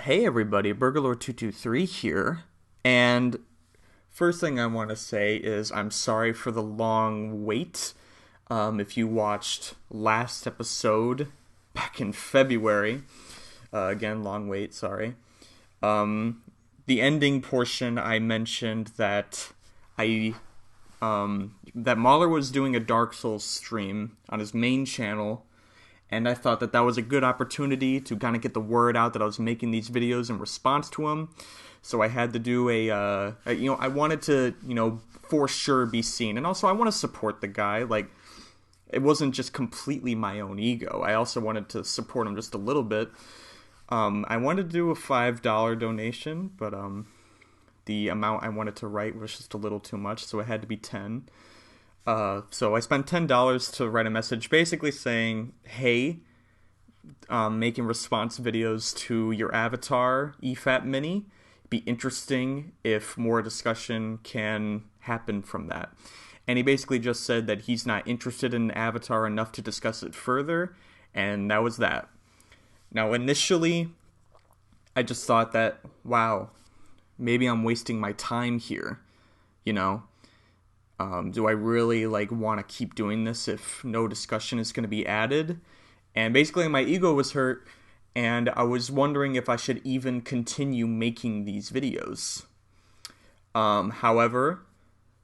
Hey everybody, Burglor223 here, and first thing I want to say is I'm sorry for the long wait. If you watched last episode back in February, again, long wait, sorry. The ending portion I mentioned that that MauLer was doing a Dark Souls stream on his main channel, and I thought that was a good opportunity to kind of get the word out that I was making these videos in response to him. So I had to do I wanted to, for sure be seen. And also I want to support the guy. Like, it wasn't just completely my own ego. I also wanted to support him just a little bit. I wanted to do a $5 donation, but the amount I wanted to write was just a little too much, so it had to be 10. So I spent $10 to write a message basically saying, hey, making response videos to your avatar EFAP mini. Be interesting if more discussion can happen from that. And he basically just said that he's not interested in avatar enough to discuss it further, and that was that. Now, initially, I just thought that, wow, maybe I'm wasting my time here, do I really want to keep doing this if no discussion is going to be added? And basically my ego was hurt, and I was wondering if I should even continue making these videos. However,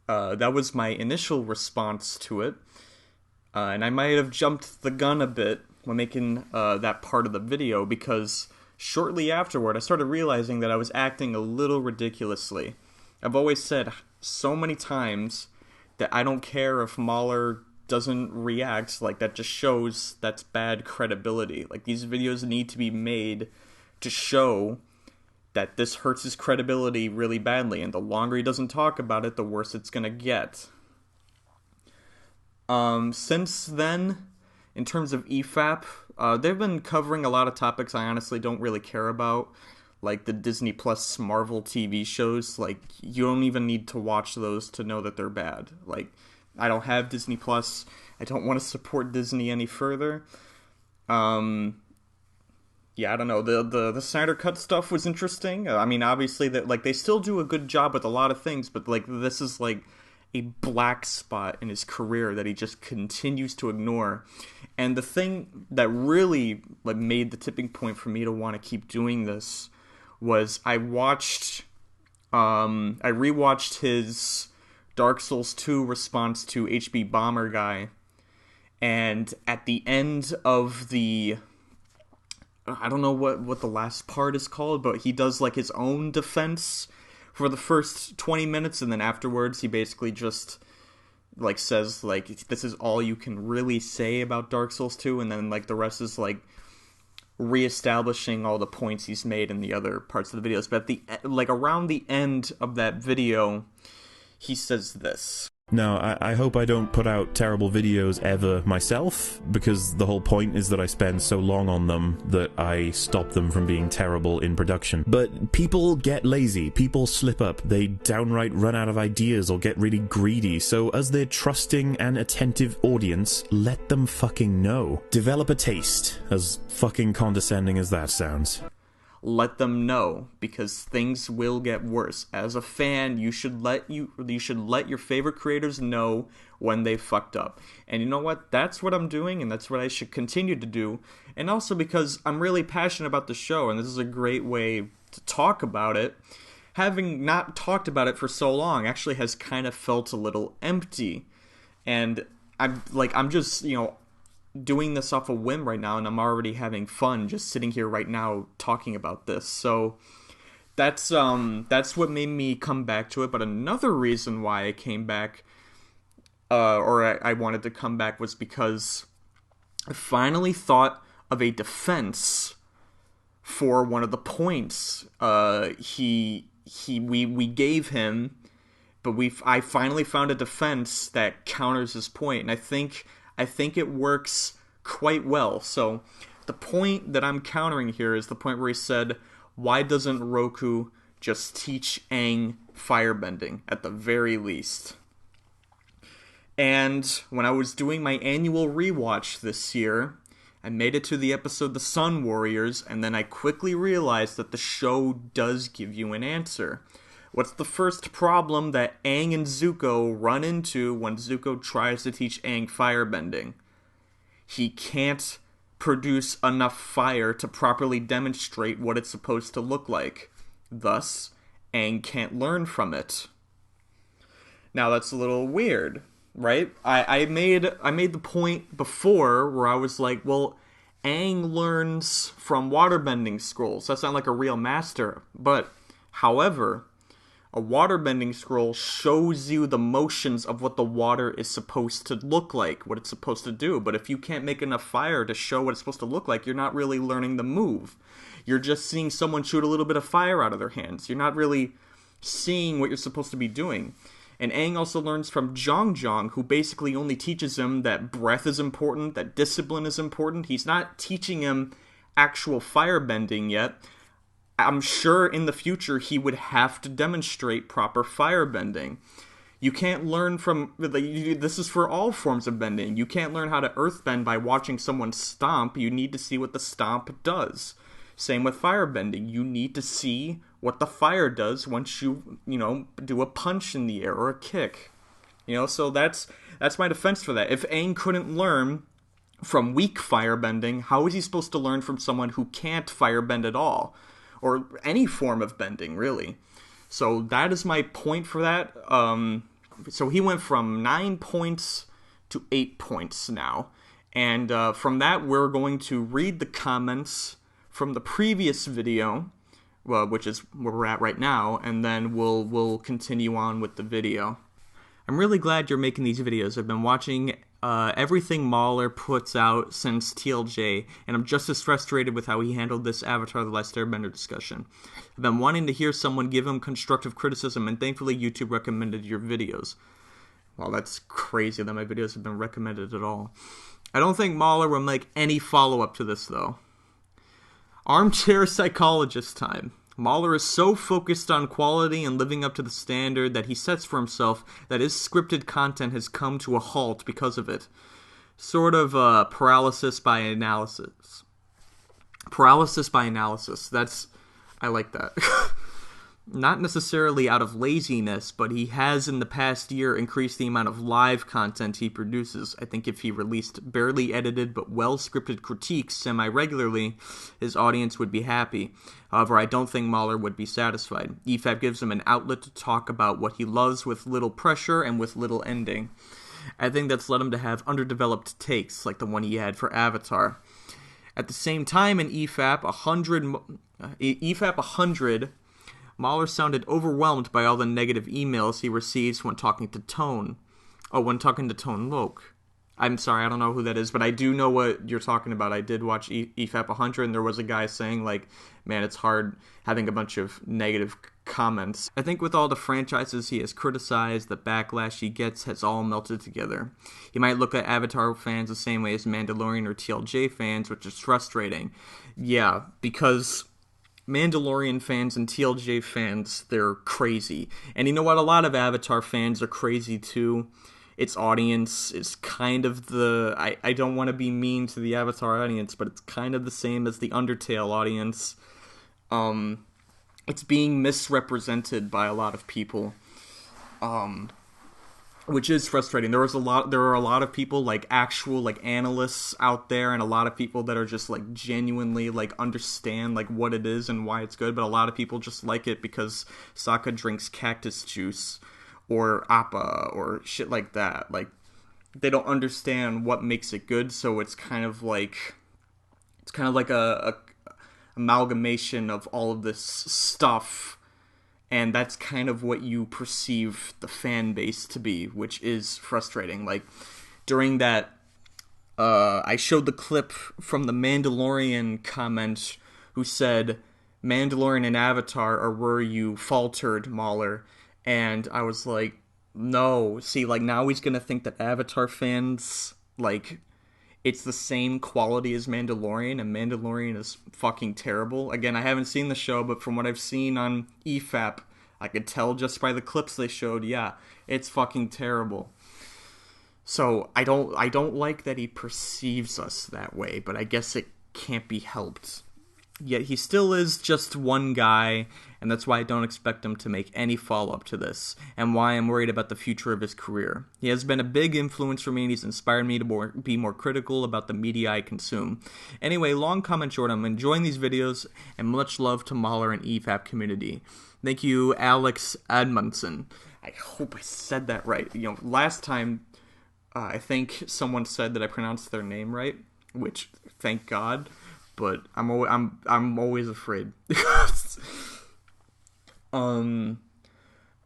that was my initial response to it, and I might have jumped the gun a bit when making that part of the video, because shortly afterward I started realizing that I was acting a little ridiculously. I've always said so many times that I don't care if MauLer doesn't react. That just shows that's bad credibility. These videos need to be made to show that this hurts his credibility really badly, and the longer he doesn't talk about it, the worse it's gonna get. Since then, in terms of EFAP, they've been covering a lot of topics I honestly don't really care about, like the Disney Plus Marvel TV shows. You don't even need to watch those to know that they're bad. I don't have Disney Plus. I don't want to support Disney any further. Yeah, I don't know. The Snyder Cut stuff was interesting. I mean, obviously, that they still do a good job with a lot of things, but this is a black spot in his career that he just continues to ignore. And the thing that really made the tipping point for me to want to keep doing this was I rewatched his Dark Souls 2 response to HB Bomber guy, and at the end of I don't know what the last part is called, but he does his own defense for the first 20 minutes, and then afterwards he basically just says this is all you can really say about Dark Souls 2, and then the rest is reestablishing all the points he's made in the other parts of the videos. But at the around the end of that video, he says this. Now, I hope I don't put out terrible videos ever myself, because the whole point is that I spend so long on them that I stop them from being terrible in production. But people get lazy, people slip up, they downright run out of ideas or get really greedy, so as their trusting and attentive audience, let them fucking know. Develop a taste, as fucking condescending as that sounds. Let them know, because things will get worse. As a fan, you should let your favorite creators know when they fucked up. And you know what? That's what I'm doing, and that's what I should continue to do. And also because I'm really passionate about the show, and this is a great way to talk about it. Having not talked about it for so long actually has kind of felt a little empty. And I'm just, doing this off a whim right now, and I'm already having fun just sitting here right now talking about this. So that's what made me come back to it. But another reason why I came back, I wanted to come back, was because I finally thought of a defense for one of the points we gave him, but I finally found a defense that counters his point, and I think it works quite well. So the point that I'm countering here is the point where he said, why doesn't Roku just teach Aang firebending at the very least? And when I was doing my annual rewatch this year, I made it to the episode The Sun Warriors, and then I quickly realized that the show does give you an answer. What's the first problem that Aang and Zuko run into when Zuko tries to teach Aang firebending? He can't produce enough fire to properly demonstrate what it's supposed to look like. Thus, Aang can't learn from it. Now that's a little weird, right? I made the point before where I was like, well, Aang learns from waterbending scrolls. That's not like a real master. But, however, a waterbending scroll shows you the motions of what the water is supposed to look like, what it's supposed to do. But if you can't make enough fire to show what it's supposed to look like, you're not really learning the move. You're just seeing someone shoot a little bit of fire out of their hands. You're not really seeing what you're supposed to be doing. And Aang also learns from Zhang, who basically only teaches him that breath is important, that discipline is important. He's not teaching him actual firebending yet. I'm sure in the future he would have to demonstrate proper firebending. You can't learn from... This is for all forms of bending. You can't learn how to earthbend by watching someone stomp. You need to see what the stomp does. Same with firebending. You need to see what the fire does once you do a punch in the air or a kick. So that's my defense for that. If Aang couldn't learn from weak firebending, how is he supposed to learn from someone who can't firebend at all? Or any form of bending, really. So that is my point for that. So he went from 9 points to 8 points now. And from that, we're going to read the comments from the previous video, which is where we're at right now, and then we'll continue on with the video. I'm really glad you're making these videos. I've been watching everything MauLer puts out since TLJ, and I'm just as frustrated with how he handled this Avatar: The Last Airbender discussion. I've been wanting to hear someone give him constructive criticism, and thankfully YouTube recommended your videos. Well, that's crazy that my videos have been recommended at all. I don't think MauLer will make any follow-up to this, though. Armchair psychologist time. MauLer is so focused on quality and living up to the standard that he sets for himself that his scripted content has come to a halt because of it. Sort of paralysis by analysis. Paralysis by analysis. I like that. Not necessarily out of laziness, but he has in the past year increased the amount of live content he produces. I think if he released barely edited but well-scripted critiques semi-regularly, his audience would be happy. However, I don't think MauLer would be satisfied. EFAP gives him an outlet to talk about what he loves with little pressure and with little ending. I think that's led him to have underdeveloped takes, like the one he had for Avatar. At the same time, in EFAP 100, MauLer sounded overwhelmed by all the negative emails he receives when talking to Tone. When talking to Tone Loc. I'm sorry, I don't know who that is, but I do know what you're talking about. I did watch EFAP 100, and there was a guy saying, man, it's hard having a bunch of negative comments. I think with all the franchises he has criticized, the backlash he gets has all melted together. He might look at Avatar fans the same way as Mandalorian or TLJ fans, which is frustrating. Yeah, because Mandalorian fans and TLJ fans, they're crazy. And you know what? A lot of Avatar fans are crazy too. Its audience is kind of I don't want to be mean to the Avatar audience, but it's kind of the same as the Undertale audience. It's being misrepresented by a lot of people. Which is frustrating. There are a lot of people, actual analysts out there, and a lot of people that are just genuinely understand what it is and why it's good, but a lot of people just like it because Sokka drinks cactus juice or Appa or shit like that. They don't understand what makes it good, so it's kind of like a amalgamation of all of this stuff. And that's kind of what you perceive the fan base to be, which is frustrating. During that, I showed the clip from the Mandalorian comment who said, Mandalorian and Avatar are where you faltered, MauLer. And I was like, no. See, now he's going to think that Avatar fans, it's the same quality as Mandalorian, and Mandalorian is fucking terrible. Again, I haven't seen the show, but from what I've seen on EFAP, I could tell just by the clips they showed, yeah, it's fucking terrible. So I don't like that he perceives us that way, but I guess it can't be helped. Yet he still is just one guy, and that's why I don't expect him to make any follow-up to this, and why I'm worried about the future of his career. He has been a big influence for me, and he's inspired me to be more critical about the media I consume. Anyway, long comment short, I'm enjoying these videos, and much love to MauLer and EFAP community. Thank you, Alex Edmondson. I hope I said that right. Last time, I think someone said that I pronounced their name right, which, thank God. But I'm always afraid.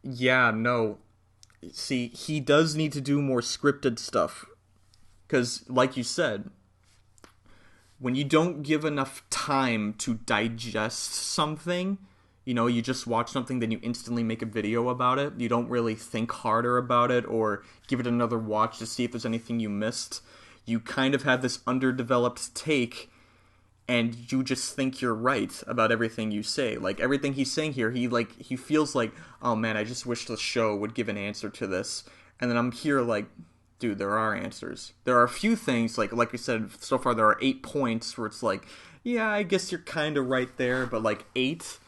Yeah, no. See, he does need to do more scripted stuff. Because, like you said, when you don't give enough time to digest something, you just watch something, then you instantly make a video about it. You don't really think harder about it or give it another watch to see if there's anything you missed. You kind of have this underdeveloped take, and you just think you're right about everything you say. Like, everything he's saying here, he feels like, oh man, I just wish the show would give an answer to this. And then I'm here like, dude, there are answers. There are a few things, like I said, so far there are 8 points where it's like, yeah, I guess you're kind of right there, but like 8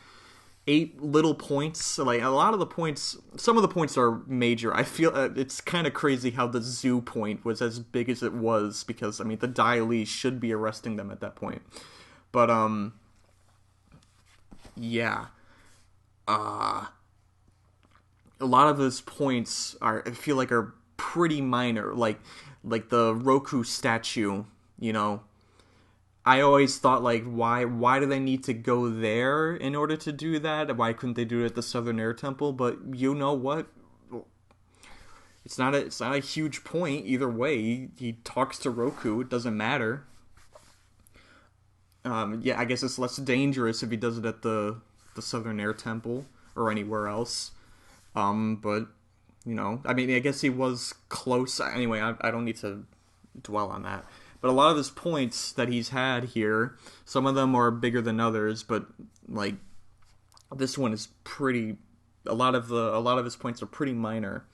little points. So like a lot of the points, some of the points are major. I feel it's kind of crazy how the zoo point was as big as it was, because I mean the Daily should be arresting them at that point. But yeah, a lot of those points I feel like are pretty minor. Like the Roku statue, I always thought, like, why do they need to go there in order to do that? Why couldn't they do it at the Southern Air Temple? But you know what? It's not a huge point either way. He talks to Roku. It doesn't matter. Yeah, I guess it's less dangerous if he does it at the Southern Air Temple or anywhere else. But I mean, I guess he was close. Anyway, I don't need to dwell on that. But a lot of his points that he's had here, some of them are bigger than others, but like this one is pretty. A lot of his points are pretty minor,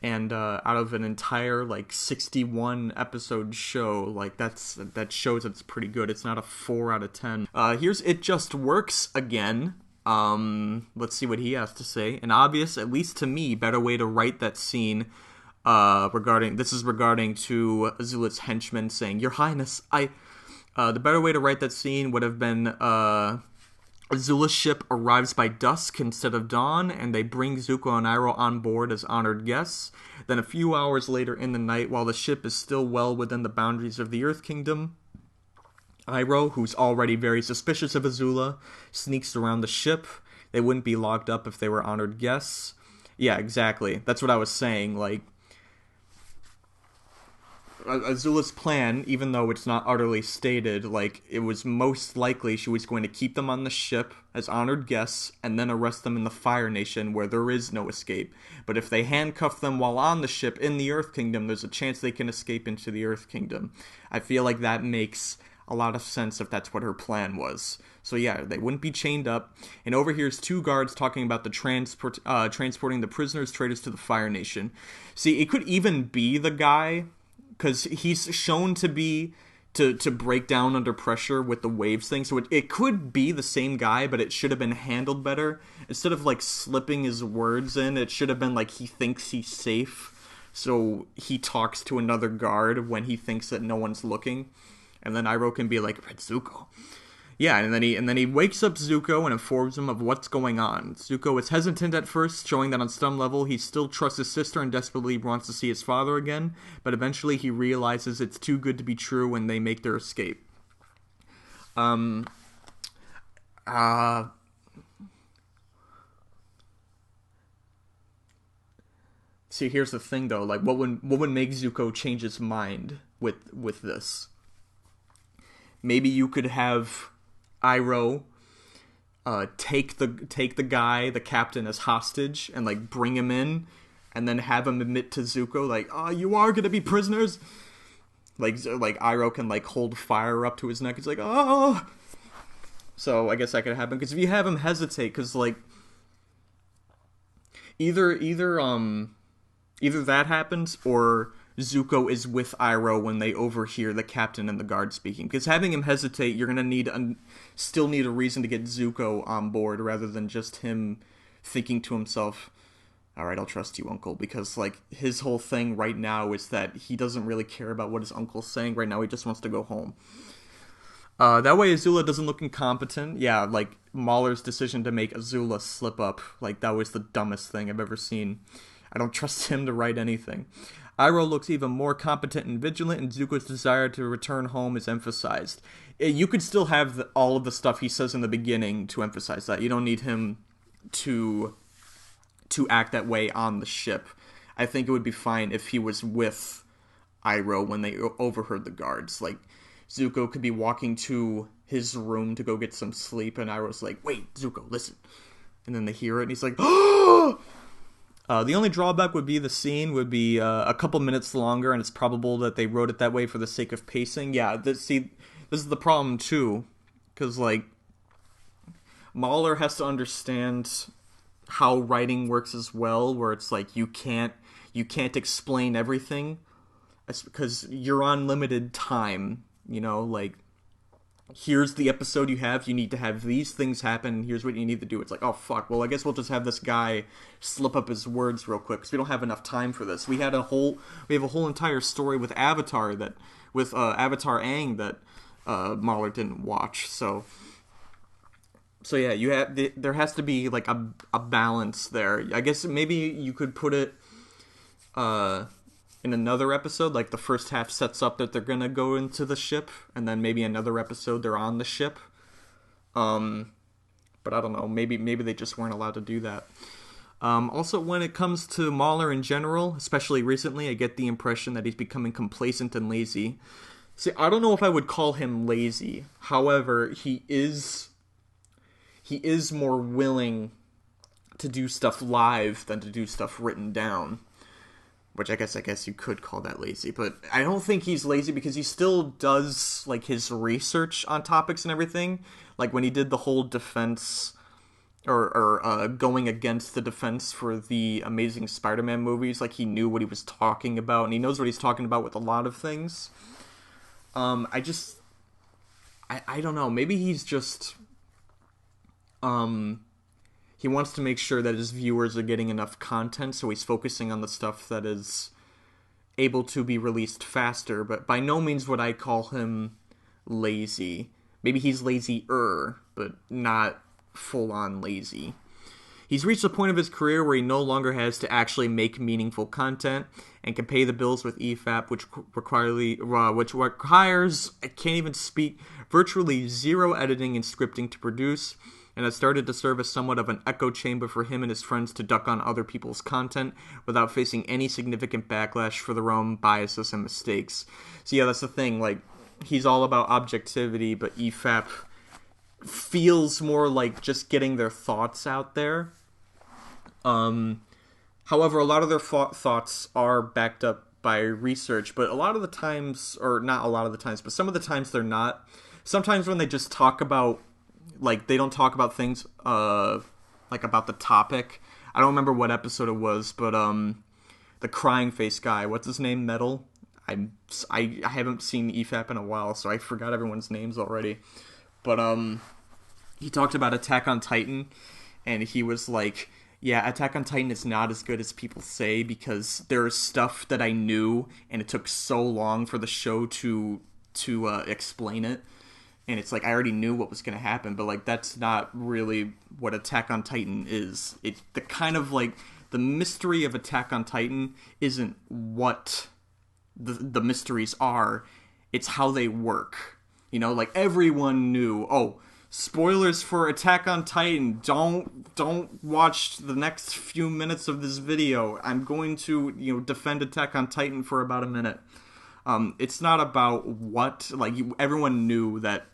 and out of an entire like 61 episode show, like that shows it's pretty good. It's not a 4 out of 10. Here's It Just Works again. Let's see what he has to say. An obvious, at least to me, better way to write that scene. Regarding to Azula's henchman saying, "Your Highness, the better way to write that scene would have been, Azula's ship arrives by dusk instead of dawn, and they bring Zuko and Iroh on board as honored guests. Then a few hours later in the night, while the ship is still well within the boundaries of the Earth Kingdom, Iroh, who's already very suspicious of Azula, sneaks around the ship. They wouldn't be locked up if they were honored guests." Yeah, exactly. That's what I was saying, like, Azula's plan, even though it's not utterly stated, like, it was most likely she was going to keep them on the ship as honored guests and then arrest them in the Fire Nation where there is no escape. But if they handcuff them while on the ship in the Earth Kingdom, there's a chance they can escape into the Earth Kingdom. I feel like that makes a lot of sense if that's what her plan was. So yeah, they wouldn't be chained up. And over here's 2 guards talking about the transporting the prisoners traders to the Fire Nation. See, it could even be the guy, because he's shown to be to break down under pressure with the waves thing. So it could be the same guy, but it should have been handled better. Instead of like slipping his words in, it should have been like he thinks he's safe, so he talks to another guard when he thinks that no one's looking, and then Iroh can be like, "Red Zuko." Yeah, and then he wakes up Zuko and informs him of what's going on. Zuko is hesitant at first, showing that on some level he still trusts his sister and desperately wants to see his father again, but eventually he realizes it's too good to be true when they make their escape. See, here's the thing though, like what would make Zuko change his mind with this? Maybe you could have Iroh take the guy, the captain, as hostage and like bring him in, and then have him admit to Zuko like, "Oh, you are gonna be prisoners." Like Iroh can like hold fire up to his neck. It's like, "Oh." So I guess that could happen, because if you have him hesitate, because like either that happens, or Zuko is with Iroh when they overhear the captain and the guard speaking. Because having him hesitate, you're going to still need a reason to get Zuko on board rather than just him thinking to himself, alright, I'll trust you, Uncle. Because, like, his whole thing right now is that he doesn't really care about what his uncle's saying right now. He just wants to go home. That way Azula doesn't look incompetent. Yeah, like, MauLer's decision to make Azula slip up, like, that was the dumbest thing I've ever seen. I don't trust him to write anything. Iroh looks even more competent and vigilant, and Zuko's desire to return home is emphasized. You could still have all of the stuff he says in the beginning to emphasize that. You don't need him to act that way on the ship. I think it would be fine if he was with Iroh when they overheard the guards. Like, Zuko could be walking to his room to go get some sleep, and Iroh's like, wait, Zuko, listen. And then they hear it, and he's like, oh! The only drawback would be the scene would be a couple minutes longer, and it's probable that they wrote it that way for the sake of pacing. Yeah, this is the problem, too. Because, like, MauLer has to understand how writing works as well, where it's like, you can't explain everything, because you're on limited time. You know, like, here's the episode you have, you need to have these things happen, and here's what you need to do. It's like, oh, fuck, well, I guess we'll just have this guy slip up his words real quick, because we don't have enough time for this. We have a whole entire story with Avatar Avatar Aang that MauLer didn't watch, so yeah, there has to be, like, a balance there. I guess maybe you could put it, in another episode, like the first half sets up that they're gonna go into the ship, and then maybe another episode they're on the ship. But I don't know, maybe they just weren't allowed to do that. Also, when it comes to MauLer in general, especially recently, I get the impression that he's becoming complacent and lazy. See, I don't know if I would call him lazy. However, he is more willing to do stuff live than to do stuff written down. Which I guess you could call that lazy, but I don't think he's lazy because he still does, like, his research on topics and everything. Like, when he did the whole defense, or going against the defense for the Amazing Spider-Man movies, like, he knew what he was talking about, and he knows what he's talking about with a lot of things. I don't know, maybe he's just, he wants to make sure that his viewers are getting enough content, so he's focusing on the stuff that is able to be released faster, but by no means would I call him lazy. Maybe he's lazier, but not full-on lazy. He's reached a point of his career where he no longer has to actually make meaningful content and can pay the bills with EFAP, which requires, I can't even speak, virtually zero editing and scripting to produce, and has started to serve as somewhat of an echo chamber for him and his friends to duck on other people's content without facing any significant backlash for their own biases and mistakes. So yeah, that's the thing, like, he's all about objectivity, but EFAP feels more like just getting their thoughts out there. However, a lot of their thoughts are backed up by research, but a lot of the times, or not a lot of the times, but some of the times they're not. Sometimes when they just talk about, like, they don't talk about things, like, about the topic. I don't remember what episode it was, but, the crying face guy, what's his name, Metal? I haven't seen EFAP in a while, so I forgot everyone's names already. But, he talked about Attack on Titan, and he was like, yeah, Attack on Titan is not as good as people say, because there is stuff that I knew, and it took so long for the show to explain it. And it's like, I already knew what was going to happen, but, like, that's not really what Attack on Titan is. It's the kind of, like, the mystery of Attack on Titan isn't what the mysteries are. It's how they work. You know, like, everyone knew, oh, spoilers for Attack on Titan. Don't watch the next few minutes of this video. I'm going to, defend Attack on Titan for about a minute. It's not about what, like, everyone knew that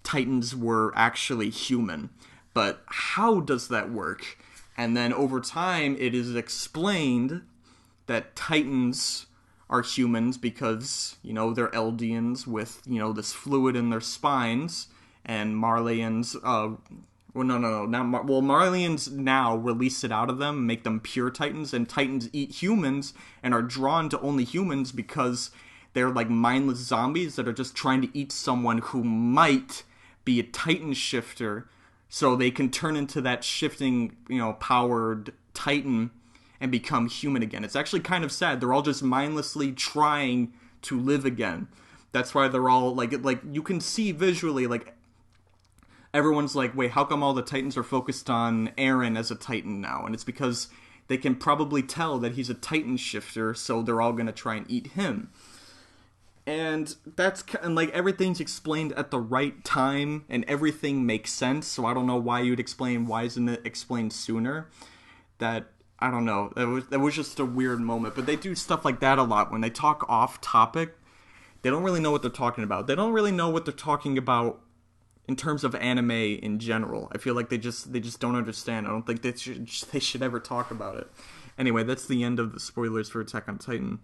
Titans were actually human, but how does that work? And then over time, it is explained that Titans are humans because, they're Eldians with, this fluid in their spines, and Marleyans Well, no. Now, Marlians now release it out of them, make them pure Titans, and Titans eat humans and are drawn to only humans because they're like mindless zombies that are just trying to eat someone who might be a Titan shifter, so they can turn into that shifting, powered Titan and become human again. It's actually kind of sad. They're all just mindlessly trying to live again. That's why they're all like you can see visually, like, everyone's like, wait, how come all the Titans are focused on Aaron as a Titan now? And it's because they can probably tell that he's a Titan shifter, so they're all going to try and eat him. And like, everything's explained at the right time, and everything makes sense, so I don't know why you'd explain, why isn't it explained sooner? I don't know, that was just a weird moment. But they do stuff like that a lot. When they talk off topic, they don't really know what they're talking about. They don't really know what they're talking about in terms of anime in general. I feel like they just don't understand. I don't think they should ever talk about it. Anyway, that's the end of the spoilers for Attack on Titan.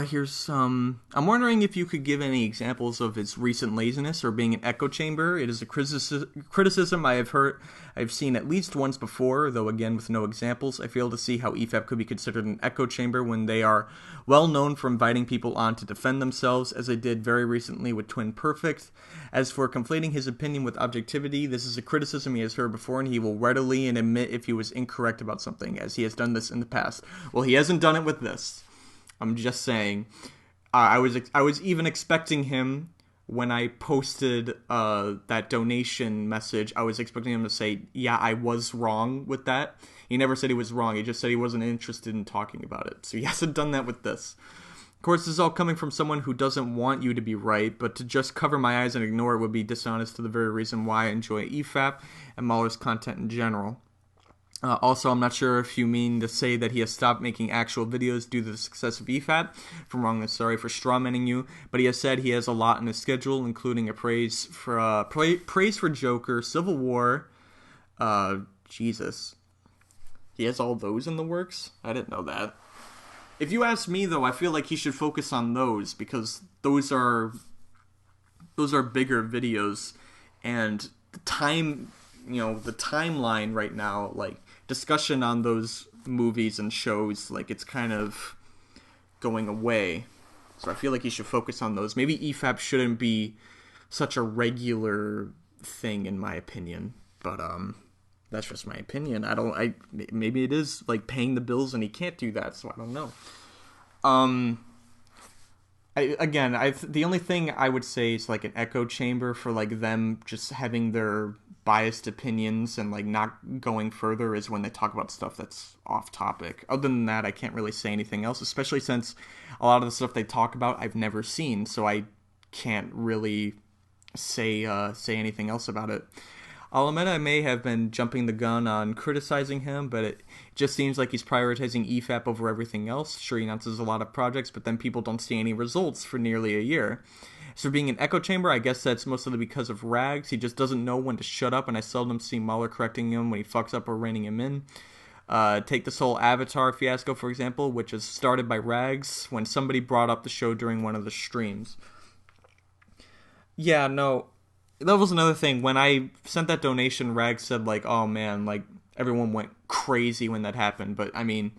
Here's some... I'm wondering if you could give any examples of his recent laziness or being an echo chamber. It is a criticism I've seen at least once before, though again with no examples. I fail to see how EFAP could be considered an echo chamber when they are well known for inviting people on to defend themselves, as they did very recently with Twin Perfect. As for conflating his opinion with objectivity, this is a criticism he has heard before, and he will readily admit if he was incorrect about something, as he has done this in the past. Well, he hasn't done it with this. I'm just saying. I was even expecting him, when I posted that donation message, I was expecting him to say, yeah, I was wrong with that. He never said he was wrong. He just said he wasn't interested in talking about it. So he hasn't done that with this. Of course, this is all coming from someone who doesn't want you to be right, but to just cover my eyes and ignore it would be dishonest to the very reason why I enjoy EFAP and MauLer's content in general. Also, I'm not sure if you mean to say that he has stopped making actual videos due to the success of EFAP. If I'm wrong, I'm sorry for strawmanning you. But he has said he has a lot in his schedule, including a praise for Joker, Civil War. Jesus. He has all those in the works? I didn't know that. If you ask me, though, I feel like he should focus on those, because those are bigger videos, and the timeline right now, like, discussion on those movies and shows, like, it's kind of going away. So I feel like he should focus on those. Maybe EFAP shouldn't be such a regular thing, in my opinion. But that's just my opinion. Maybe it is like paying the bills and he can't do that, so I don't know. The only thing I would say is like an echo chamber for like them just having their biased opinions and like not going further is when they talk about stuff that's off topic. Other than that, I can't really say anything else, especially since a lot of the stuff they talk about I've never seen, so I can't really say anything else about it. I'll admit I may have been jumping the gun on criticizing him, but it just seems like he's prioritizing EFAP over everything else. Sure, he announces a lot of projects, but then people don't see any results for nearly a year. So being an echo chamber, I guess that's mostly because of Rags. He just doesn't know when to shut up, and I seldom see MauLer correcting him when he fucks up or reining him in. Take this whole Avatar fiasco, for example, which was started by Rags when somebody brought up the show during one of the streams. Yeah, no, that was another thing. When I sent that donation, Rags said, like, oh man, like, everyone went crazy when that happened. But, I mean,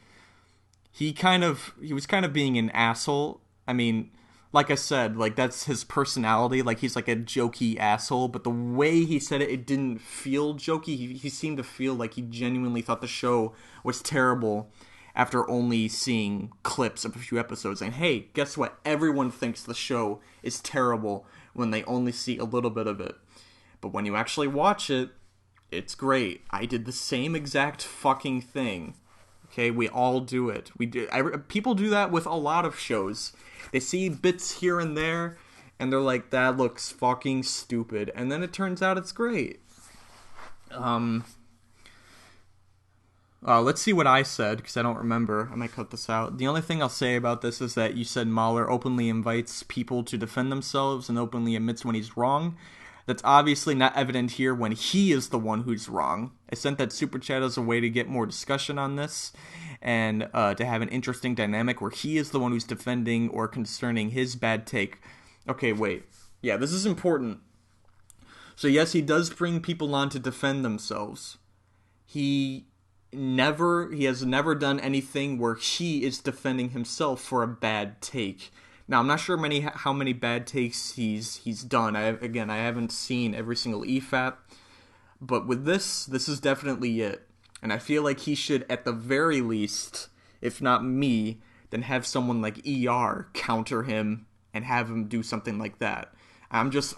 he was kind of being an asshole. I mean, like I said, like, that's his personality. Like, he's like a jokey asshole, but the way he said it, it didn't feel jokey. He seemed to feel like he genuinely thought the show was terrible after only seeing clips of a few episodes. And hey, guess what? Everyone thinks the show is terrible when they only see a little bit of it. But when you actually watch it, it's great. I did the same exact fucking thing. Okay, we all do it. People do that with a lot of shows. They see bits here and there, and they're like, that looks fucking stupid. And then it turns out it's great. Let's see what I said, because I don't remember. I might cut this out. The only thing I'll say about this is that you said MauLer openly invites people to defend themselves and openly admits when he's wrong. That's obviously not evident here when he is the one who's wrong. I sent that super chat as a way to get more discussion on this and to have an interesting dynamic where he is the one who's defending or concerning his bad take. Okay, wait. Yeah, this is important. So yes, he does bring people on to defend themselves. He has never done anything where he is defending himself for a bad take. Now, I'm not sure how many bad takes he's done. I haven't seen every single EFAP, but with this is definitely it. And I feel like he should, at the very least, if not me, then have someone like ER counter him and have him do something like that. I'm just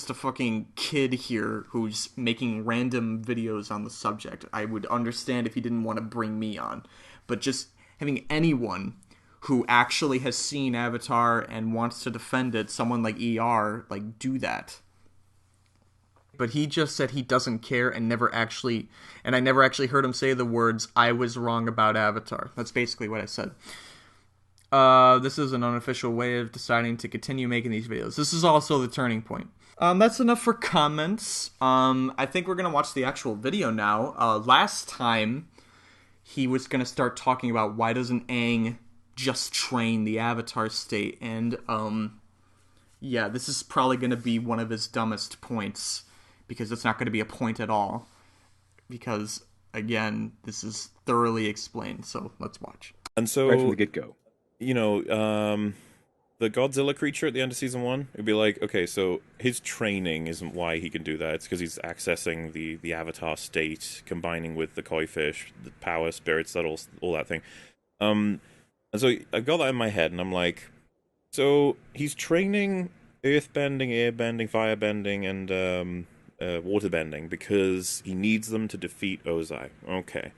a fucking kid here who's making random videos on the subject. I would understand if he didn't want to bring me on, but just having anyone who actually has seen Avatar and wants to defend it, someone like ER, like, do that. But he just said he doesn't care and I never actually heard him say the words, "I was wrong about Avatar." That's basically what I said. This is an unofficial way of deciding to continue making these videos. This is also the turning point. That's enough for comments. I think we're going to watch the actual video now. Last time, he was going to start talking about why doesn't Aang just train the Avatar state. And, yeah, this is probably going to be one of his dumbest points, because it's not going to be a point at all. Because, again, this is thoroughly explained. So, let's watch. And so, right from the get-go. You know, the Godzilla creature at the end of season 1, it'd be like, okay, so his training isn't why he can do that. It's because he's accessing the Avatar state, combining with the koi fish, the power, spirits, all that thing. And so I got that in my head, and I'm like, so he's training earthbending, airbending, firebending, and waterbending because he needs them to defeat Ozai. Okay.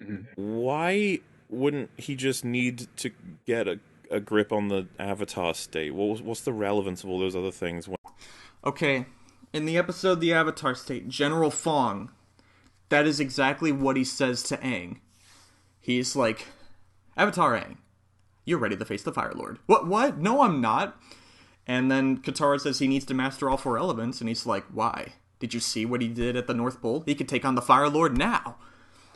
Mm-hmm. Why wouldn't he just need to get a grip on the Avatar state? What's the relevance of all those other things? Okay, in the episode The Avatar State, General Fong, that is exactly what he says to Aang. He's like, "Avatar Aang, you're ready to face the Fire Lord." What? No, I'm not. And then Katara says he needs to master all 4 elements, and he's like, "Why? Did you see what he did at the North Pole? He could take on the Fire Lord now."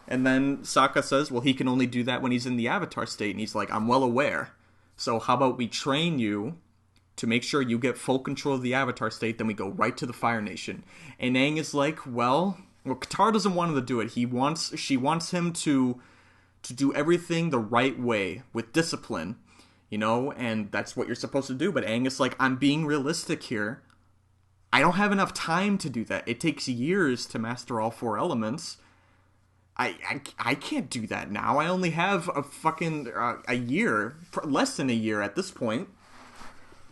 And then Sokka says, well, he can only do that when he's in the Avatar state. And he's like, "I'm well aware. So how about we train you to make sure you get full control of the Avatar state, then we go right to the Fire Nation." And Aang is like, well, Katara doesn't want him to do it. She wants him to do everything the right way, with discipline, you know, and that's what you're supposed to do. But Aang is like, I'm being realistic here. I don't have enough time to do that. It takes years to master all 4 elements. I can't do that now. I only have a fucking a year, less than a year at this point.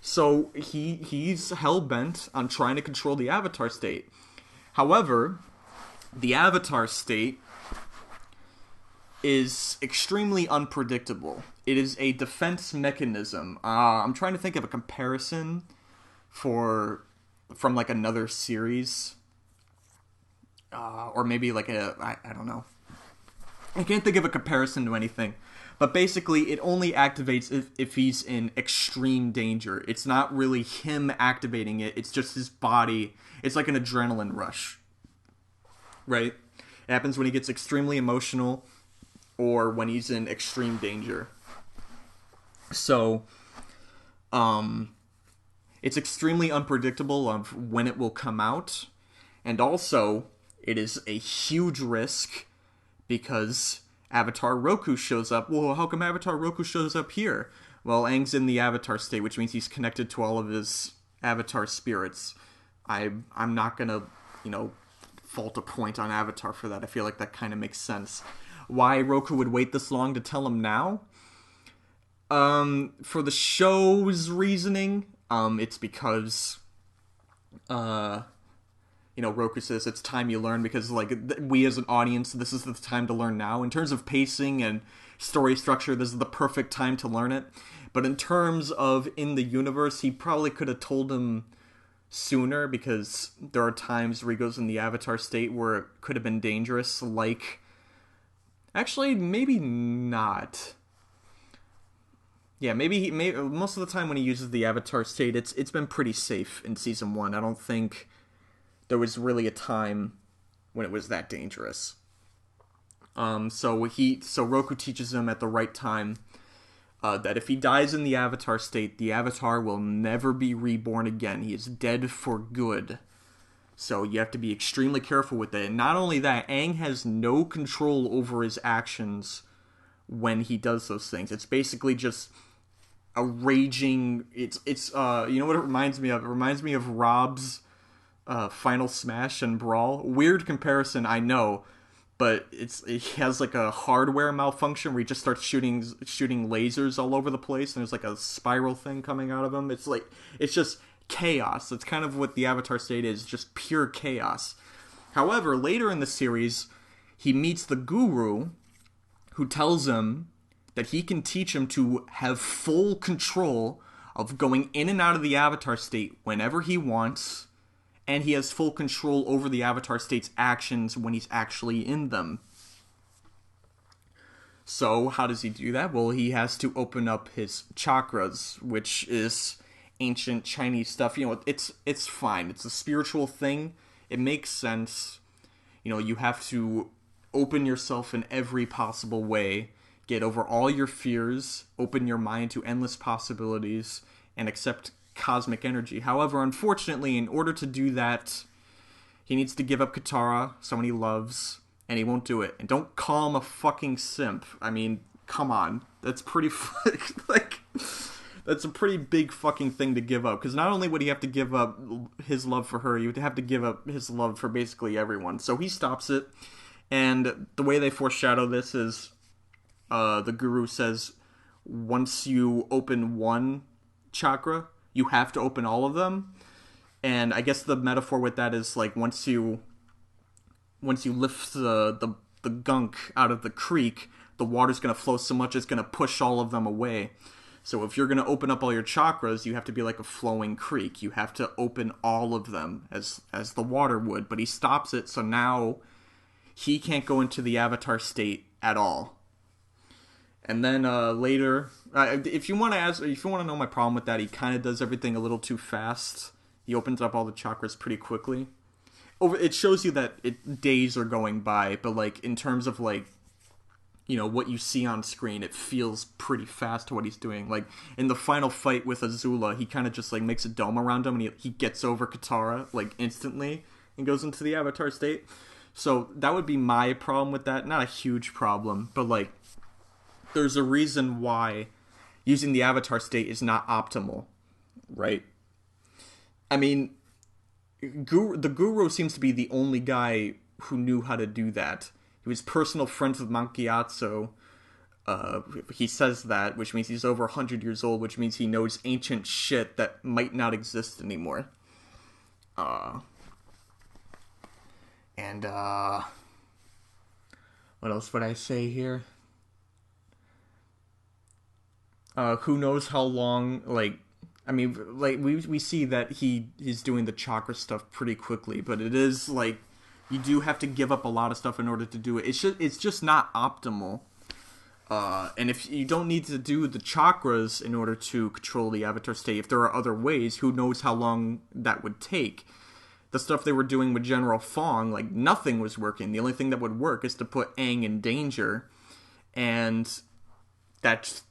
So he's hell-bent on trying to control the Avatar state. However, the Avatar state is extremely unpredictable. It is a defense mechanism. I'm trying to think of a comparison from like another series. Or maybe like I don't know. I can't think of a comparison to anything. But basically, it only activates if he's in extreme danger. It's not really him activating it. It's just his body. It's like an adrenaline rush. Right? It happens when he gets extremely emotional or when he's in extreme danger. So, it's extremely unpredictable of when it will come out. And also, it is a huge risk because Avatar Roku shows up. Well, how come Avatar Roku shows up here? Well, Aang's in the Avatar state, which means he's connected to all of his Avatar spirits. I'm not gonna, fault a point on Avatar for that. I feel like that kind of makes sense. Why Roku would wait this long to tell him now? For the show's reasoning, it's because, Roku says it's time you learn because, we as an audience, this is the time to learn now. In terms of pacing and story structure, this is the perfect time to learn it. But in terms of in the universe, he probably could have told him sooner because there are times where he goes in the Avatar state where it could have been dangerous, Actually, maybe not. Yeah, maybe most of the time when he uses the Avatar state, it's been pretty safe in Season 1. I don't think there was really a time when it was that dangerous. So Roku teaches him at the right time that if he dies in the Avatar state, the Avatar will never be reborn again. He is dead for good. So you have to be extremely careful with it. And not only that, Aang has no control over his actions when he does those things. It's basically just a raging... It's you know what it reminds me of? It reminds me of Rob's Final Smash and Brawl. Weird comparison, I know, but it has like a hardware malfunction where he just starts shooting lasers all over the place, and there's like a spiral thing coming out of him. It's just chaos. That's kind of what the Avatar state is, just pure chaos. However, later in the series, he meets the guru, who tells him that he can teach him to have full control of going in and out of the Avatar state whenever he wants, and he has full control over the Avatar state's actions when he's actually in them. So, how does he do that? Well, he has to open up his chakras, which is ancient Chinese stuff. You know, it's fine. It's a spiritual thing. It makes sense. You know, you have to open yourself in every possible way, get over all your fears, open your mind to endless possibilities, and accept cosmic energy. However, unfortunately, in order to do that, he needs to give up Katara, someone he loves, and he won't do it. And don't call him a fucking simp. I mean, come on. That's pretty that's a pretty big fucking thing to give up. Because not only would he have to give up his love for her, he would have to give up his love for basically everyone. So he stops it. And the way they foreshadow this is the guru says, once you open one chakra, you have to open all of them. And I guess the metaphor with that is like once you lift the gunk out of the creek, the water's going to flow so much it's going to push all of them away. So if you're going to open up all your chakras, you have to be like a flowing creek. You have to open all of them as the water would. But he stops it, so now he can't go into the Avatar state at all. And then later, if you want to know my problem with that, he kind of does everything a little too fast. He opens up all the chakras pretty quickly. It shows you that days are going by, but like in terms of like, you know, what you see on screen, it feels pretty fast to what he's doing. Like in the final fight with Azula, he kind of just like makes a dome around him, and he gets over Katara like instantly and goes into the Avatar state. So that would be my problem with that. Not a huge problem, but like there's a reason why using the Avatar state is not optimal, right? I mean, the Guru seems to be the only guy who knew how to do that. He was personal friends with Mankiatsu. He says that, which means he's over 100 years old, which means he knows ancient shit that might not exist anymore. What else would I say here? Who knows how long, like, I mean, like, we see that he's doing the chakra stuff pretty quickly, but it is, like, you do have to give up a lot of stuff in order to do it. It's just not optimal. And if you don't need to do the chakras in order to control the Avatar state, if there are other ways, who knows how long that would take. The stuff they were doing with General Fong, like, nothing was working. The only thing that would work is to put Aang in danger, and that's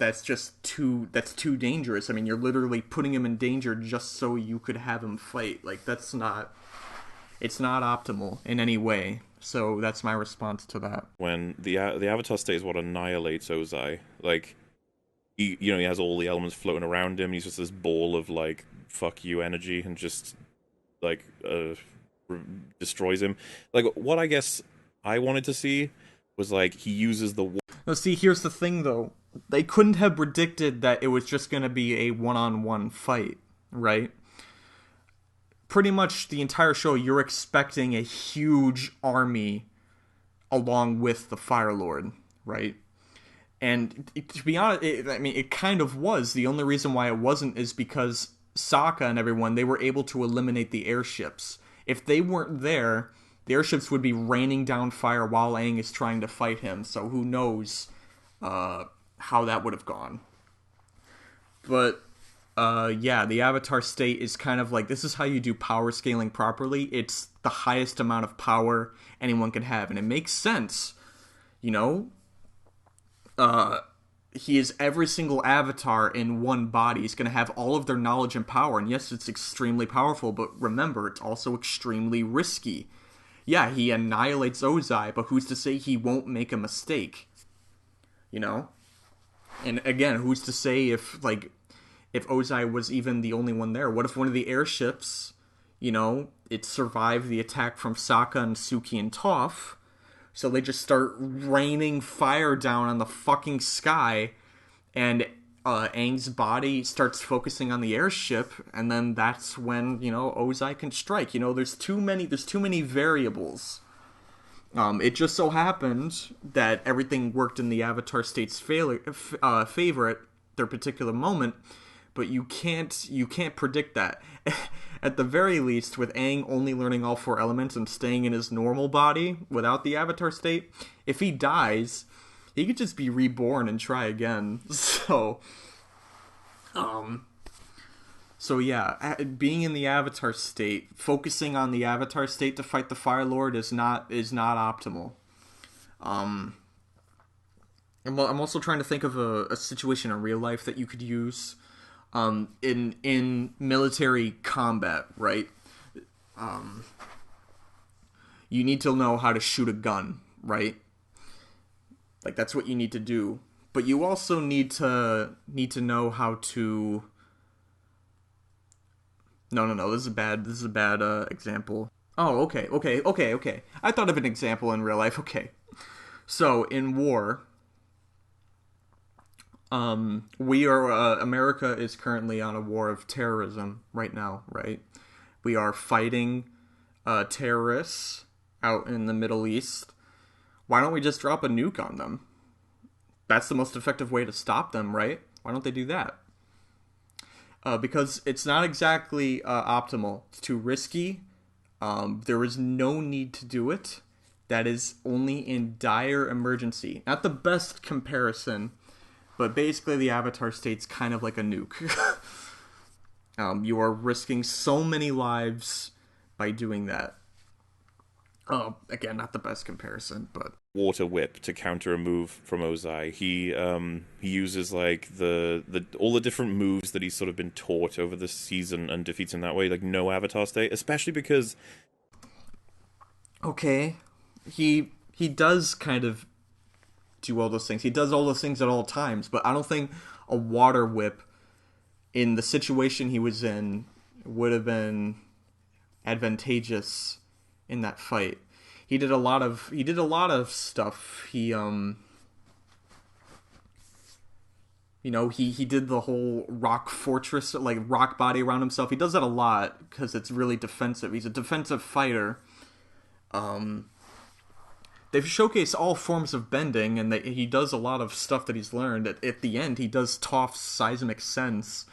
too dangerous. I mean, you're literally putting him in danger just so you could have him fight. Like, it's not optimal in any way. So that's my response to that. When the Avatar state is what annihilates Ozai, like he has all the elements floating around him. He's just this ball of like fuck you energy, and just like destroys him. Like what I guess I wanted to see was like he uses the. No, see, here's the thing though. They couldn't have predicted that it was just going to be a one-on-one fight, right? Pretty much the entire show, you're expecting a huge army along with the Fire Lord, right? And to be honest, it kind of was. The only reason why it wasn't is because Sokka and everyone, they were able to eliminate the airships. If they weren't there, the airships would be raining down fire while Aang is trying to fight him. So who knows how that would have gone. But yeah, the Avatar state is kind of like, this is how you do power scaling properly. It's the highest amount of power anyone can have, and it makes sense, you know? he is every single avatar in one body. He's going to have all of their knowledge and power. And yes, it's extremely powerful, but remember, it's also extremely risky. Yeah, he annihilates Ozai, but who's to say he won't make a mistake? You know? And again, who's to say if Ozai was even the only one there? What if one of the airships, it survived the attack from Sokka and Suki and Toph, so they just start raining fire down on the fucking sky, and Aang's body starts focusing on the airship, and then that's when, Ozai can strike. There's too many variables. It just so happened that everything worked in the Avatar state's favor at their particular moment, but you can't predict that. At the very least, with Aang only learning all 4 elements and staying in his normal body without the Avatar state, if he dies, he could just be reborn and try again. So yeah, being in the Avatar state, focusing on the Avatar state to fight the Fire Lord is not optimal. I'm also trying to think of a situation in real life that you could use in military combat, right? You need to know how to shoot a gun, right? Like, that's what you need to do. But you also need to know how to... No, this is a bad example. Oh, okay. I thought of an example in real life. Okay. So, in war, America is currently on a war of terrorism right now, right? We are fighting terrorists out in the Middle East. Why don't we just drop a nuke on them? That's the most effective way to stop them, right? Why don't they do that? Because it's not exactly optimal. It's too risky. There is no need to do it. That is only in dire emergency. Not the best comparison, but basically the Avatar state's kind of like a nuke. You are risking so many lives by doing that. Again, not the best comparison, but... Water whip to counter a move from Ozai. He uses like the all the different moves that he's sort of been taught over the season and defeats him that way, like no Avatar state, especially because... Okay, he does kind of do all those things. He does all those things at all times, but I don't think a water whip in the situation he was in would have been advantageous in that fight. He did a lot of stuff. He did the whole rock fortress, like rock body around himself. He does that a lot because it's really defensive. He's a defensive fighter. They've showcased all forms of bending, and he does a lot of stuff that he's learned. At the end, he does Toph's seismic sense.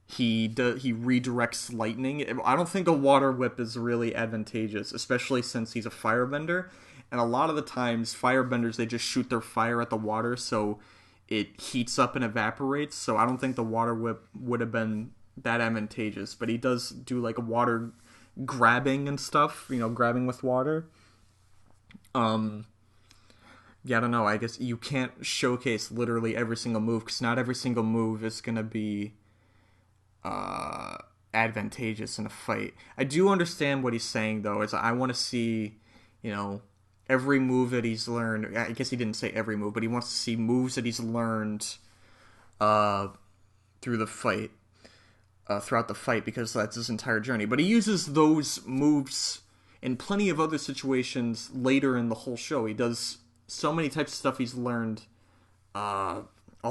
He redirects lightning. I don't think a water whip is really advantageous, especially since he's a firebender. And a lot of the times, firebenders, they just shoot their fire at the water, so it heats up and evaporates. So I don't think the water whip would have been that advantageous. But he does do like a water grabbing and stuff, grabbing with water. Yeah, I don't know. I guess you can't showcase literally every single move, because not every single move is going to be advantageous in a fight. I do understand what he's saying, though, is I want to see, every move that he's learned. I guess he didn't say every move, but he wants to see moves that he's learned through the fight, throughout the fight, because that's his entire journey. But he uses those moves in plenty of other situations later in the whole show. He does so many types of stuff he's learned all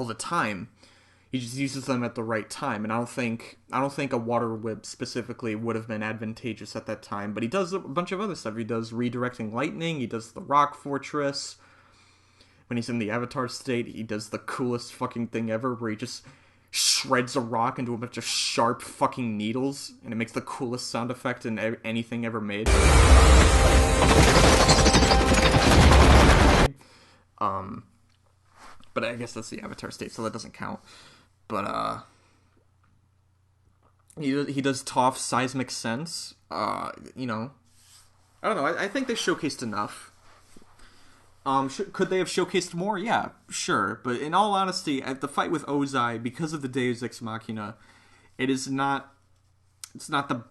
the time. He just uses them at the right time, and I don't think a water whip specifically would have been advantageous at that time. But he does a bunch of other stuff. He does redirecting lightning. He does the rock fortress. When he's in the Avatar state, he does the coolest fucking thing ever, where he just shreds a rock into a bunch of sharp fucking needles, and it makes the coolest sound effect in anything ever made. But I guess that's the Avatar state, so that doesn't count. But he does Toph's seismic sense. I don't know. I think they showcased enough. Could they have showcased more? Yeah, sure. But in all honesty, at the fight with Ozai, because of the Deus Ex Machina, it is not. It's not the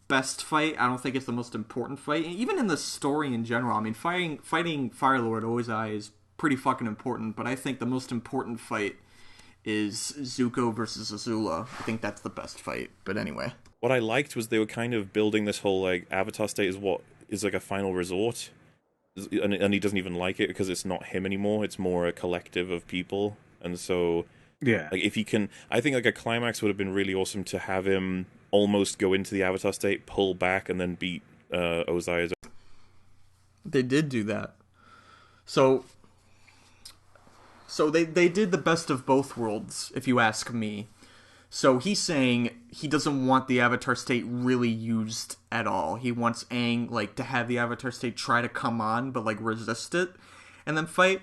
best fight. I don't think it's the most important fight. Even in the story in general, I mean, fighting Firelord Ozai is pretty fucking important. But I think the most important fight is Zuko versus Azula. I think that's the best fight. But anyway, what I liked was they were kind of building this whole like Avatar state is what is like a final resort. And he doesn't even like it because it's not him anymore. It's more a collective of people. And so, yeah, like if he can, I think like a climax would have been really awesome to have him almost go into the Avatar state, pull back, and then beat Ozai. They did do that. So they did the best of both worlds, if you ask me. So he's saying he doesn't want the Avatar state really used at all. He wants Aang, like, to have the Avatar state try to come on, but, like, resist it, and then fight.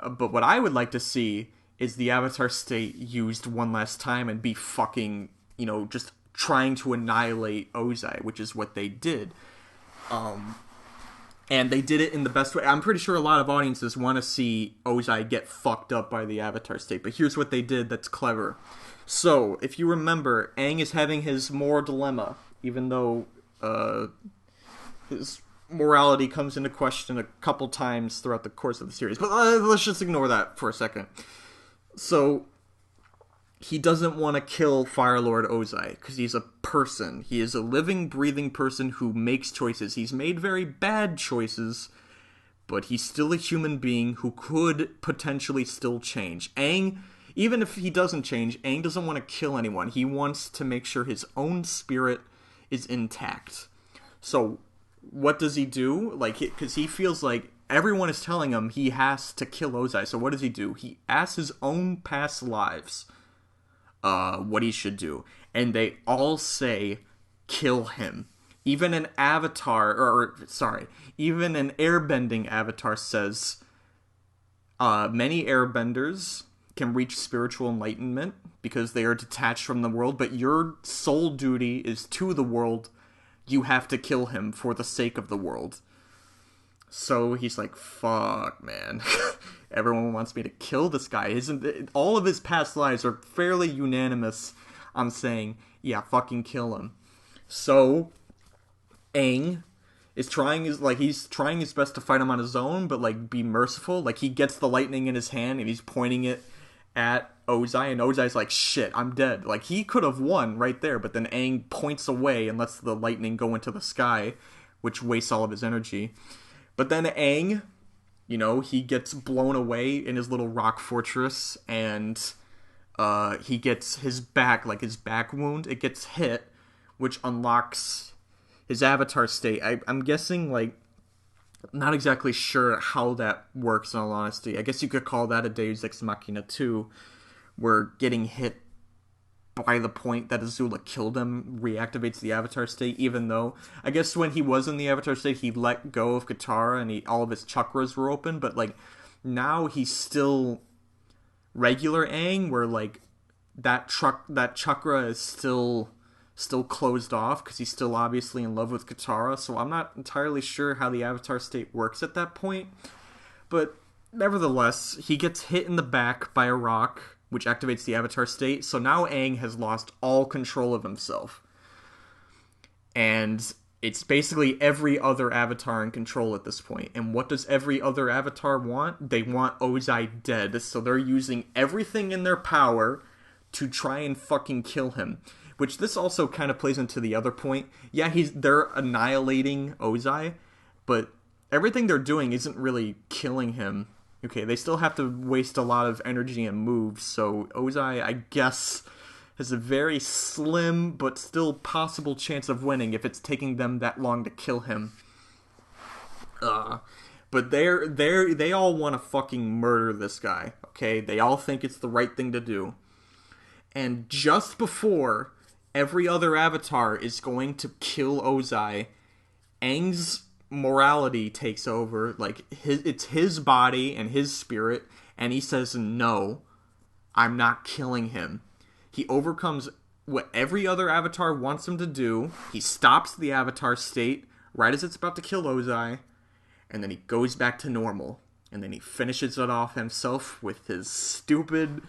But what I would like to see is the Avatar state used one last time and be fucking, you know, just trying to annihilate Ozai, which is what they did. And they did it in the best way. I'm pretty sure a lot of audiences want to see Ozai get fucked up by the Avatar state, but here's what they did that's clever. So, if you remember, Aang is having his moral dilemma, even though his morality comes into question a couple times throughout the course of the series. But let's just ignore that for a second. So, he doesn't want to kill Firelord Ozai, because he's a person. He is a living, breathing person who makes choices. He's made very bad choices, but he's still a human being who could potentially still change. Aang, even if he doesn't change, Aang doesn't want to kill anyone. He wants to make sure his own spirit is intact. So, what does he do? Like, because he feels like everyone is telling him he has to kill Ozai. So what does he do? He asks his own past lives what he should do. And they all say, kill him. Even an avatar, even an airbending avatar says, many airbenders can reach spiritual enlightenment because they are detached from the world, but your sole duty is to the world. You have to kill him for the sake of the world. So he's like, fuck, man. Everyone wants me to kill this guy. All of his past lives are fairly unanimous on saying, yeah, fucking kill him. So Aang is trying his best to fight him on his own, but like be merciful. Like he gets the lightning in his hand and he's pointing it at Ozai, and Ozai's like, shit, I'm dead. Like he could have won right there, but then Aang points away and lets the lightning go into the sky, which wastes all of his energy. But then Aang, he gets blown away in his little rock fortress, and he gets his back wound, it gets hit, which unlocks his avatar state. I'm guessing, not exactly sure how that works, in all honesty. I guess you could call that a Deus Ex Machina too, where getting hit by the point that Azula killed him reactivates the avatar state, even though I guess when he was in the avatar state he let go of Katara and all of his chakras were open, but now he's still regular Aang, where that chakra is still closed off because he's still obviously in love with Katara. So I'm not entirely sure how the avatar state works at that point, but nevertheless he gets hit in the back by a rock, which activates the avatar state. So now Aang has lost all control of himself. And it's basically every other avatar in control at this point. And what does every other avatar want? They want Ozai dead. So they're using everything in their power to try and fucking kill him. Which this also kind of plays into the other point. Yeah, they're annihilating Ozai, but everything they're doing isn't really killing him. Okay, they still have to waste a lot of energy and moves, so Ozai, I guess, has a very slim but still possible chance of winning if it's taking them that long to kill him. But they all want to fucking murder this guy, okay? They all think it's the right thing to do. And just before every other avatar is going to kill Ozai, Aang's morality takes over. It's his body and his spirit, and he says, no, I'm not killing him. He overcomes what every other avatar wants him to do. He stops the avatar state right as it's about to kill Ozai, and then he goes back to normal. and then he finishes it off himself with his stupid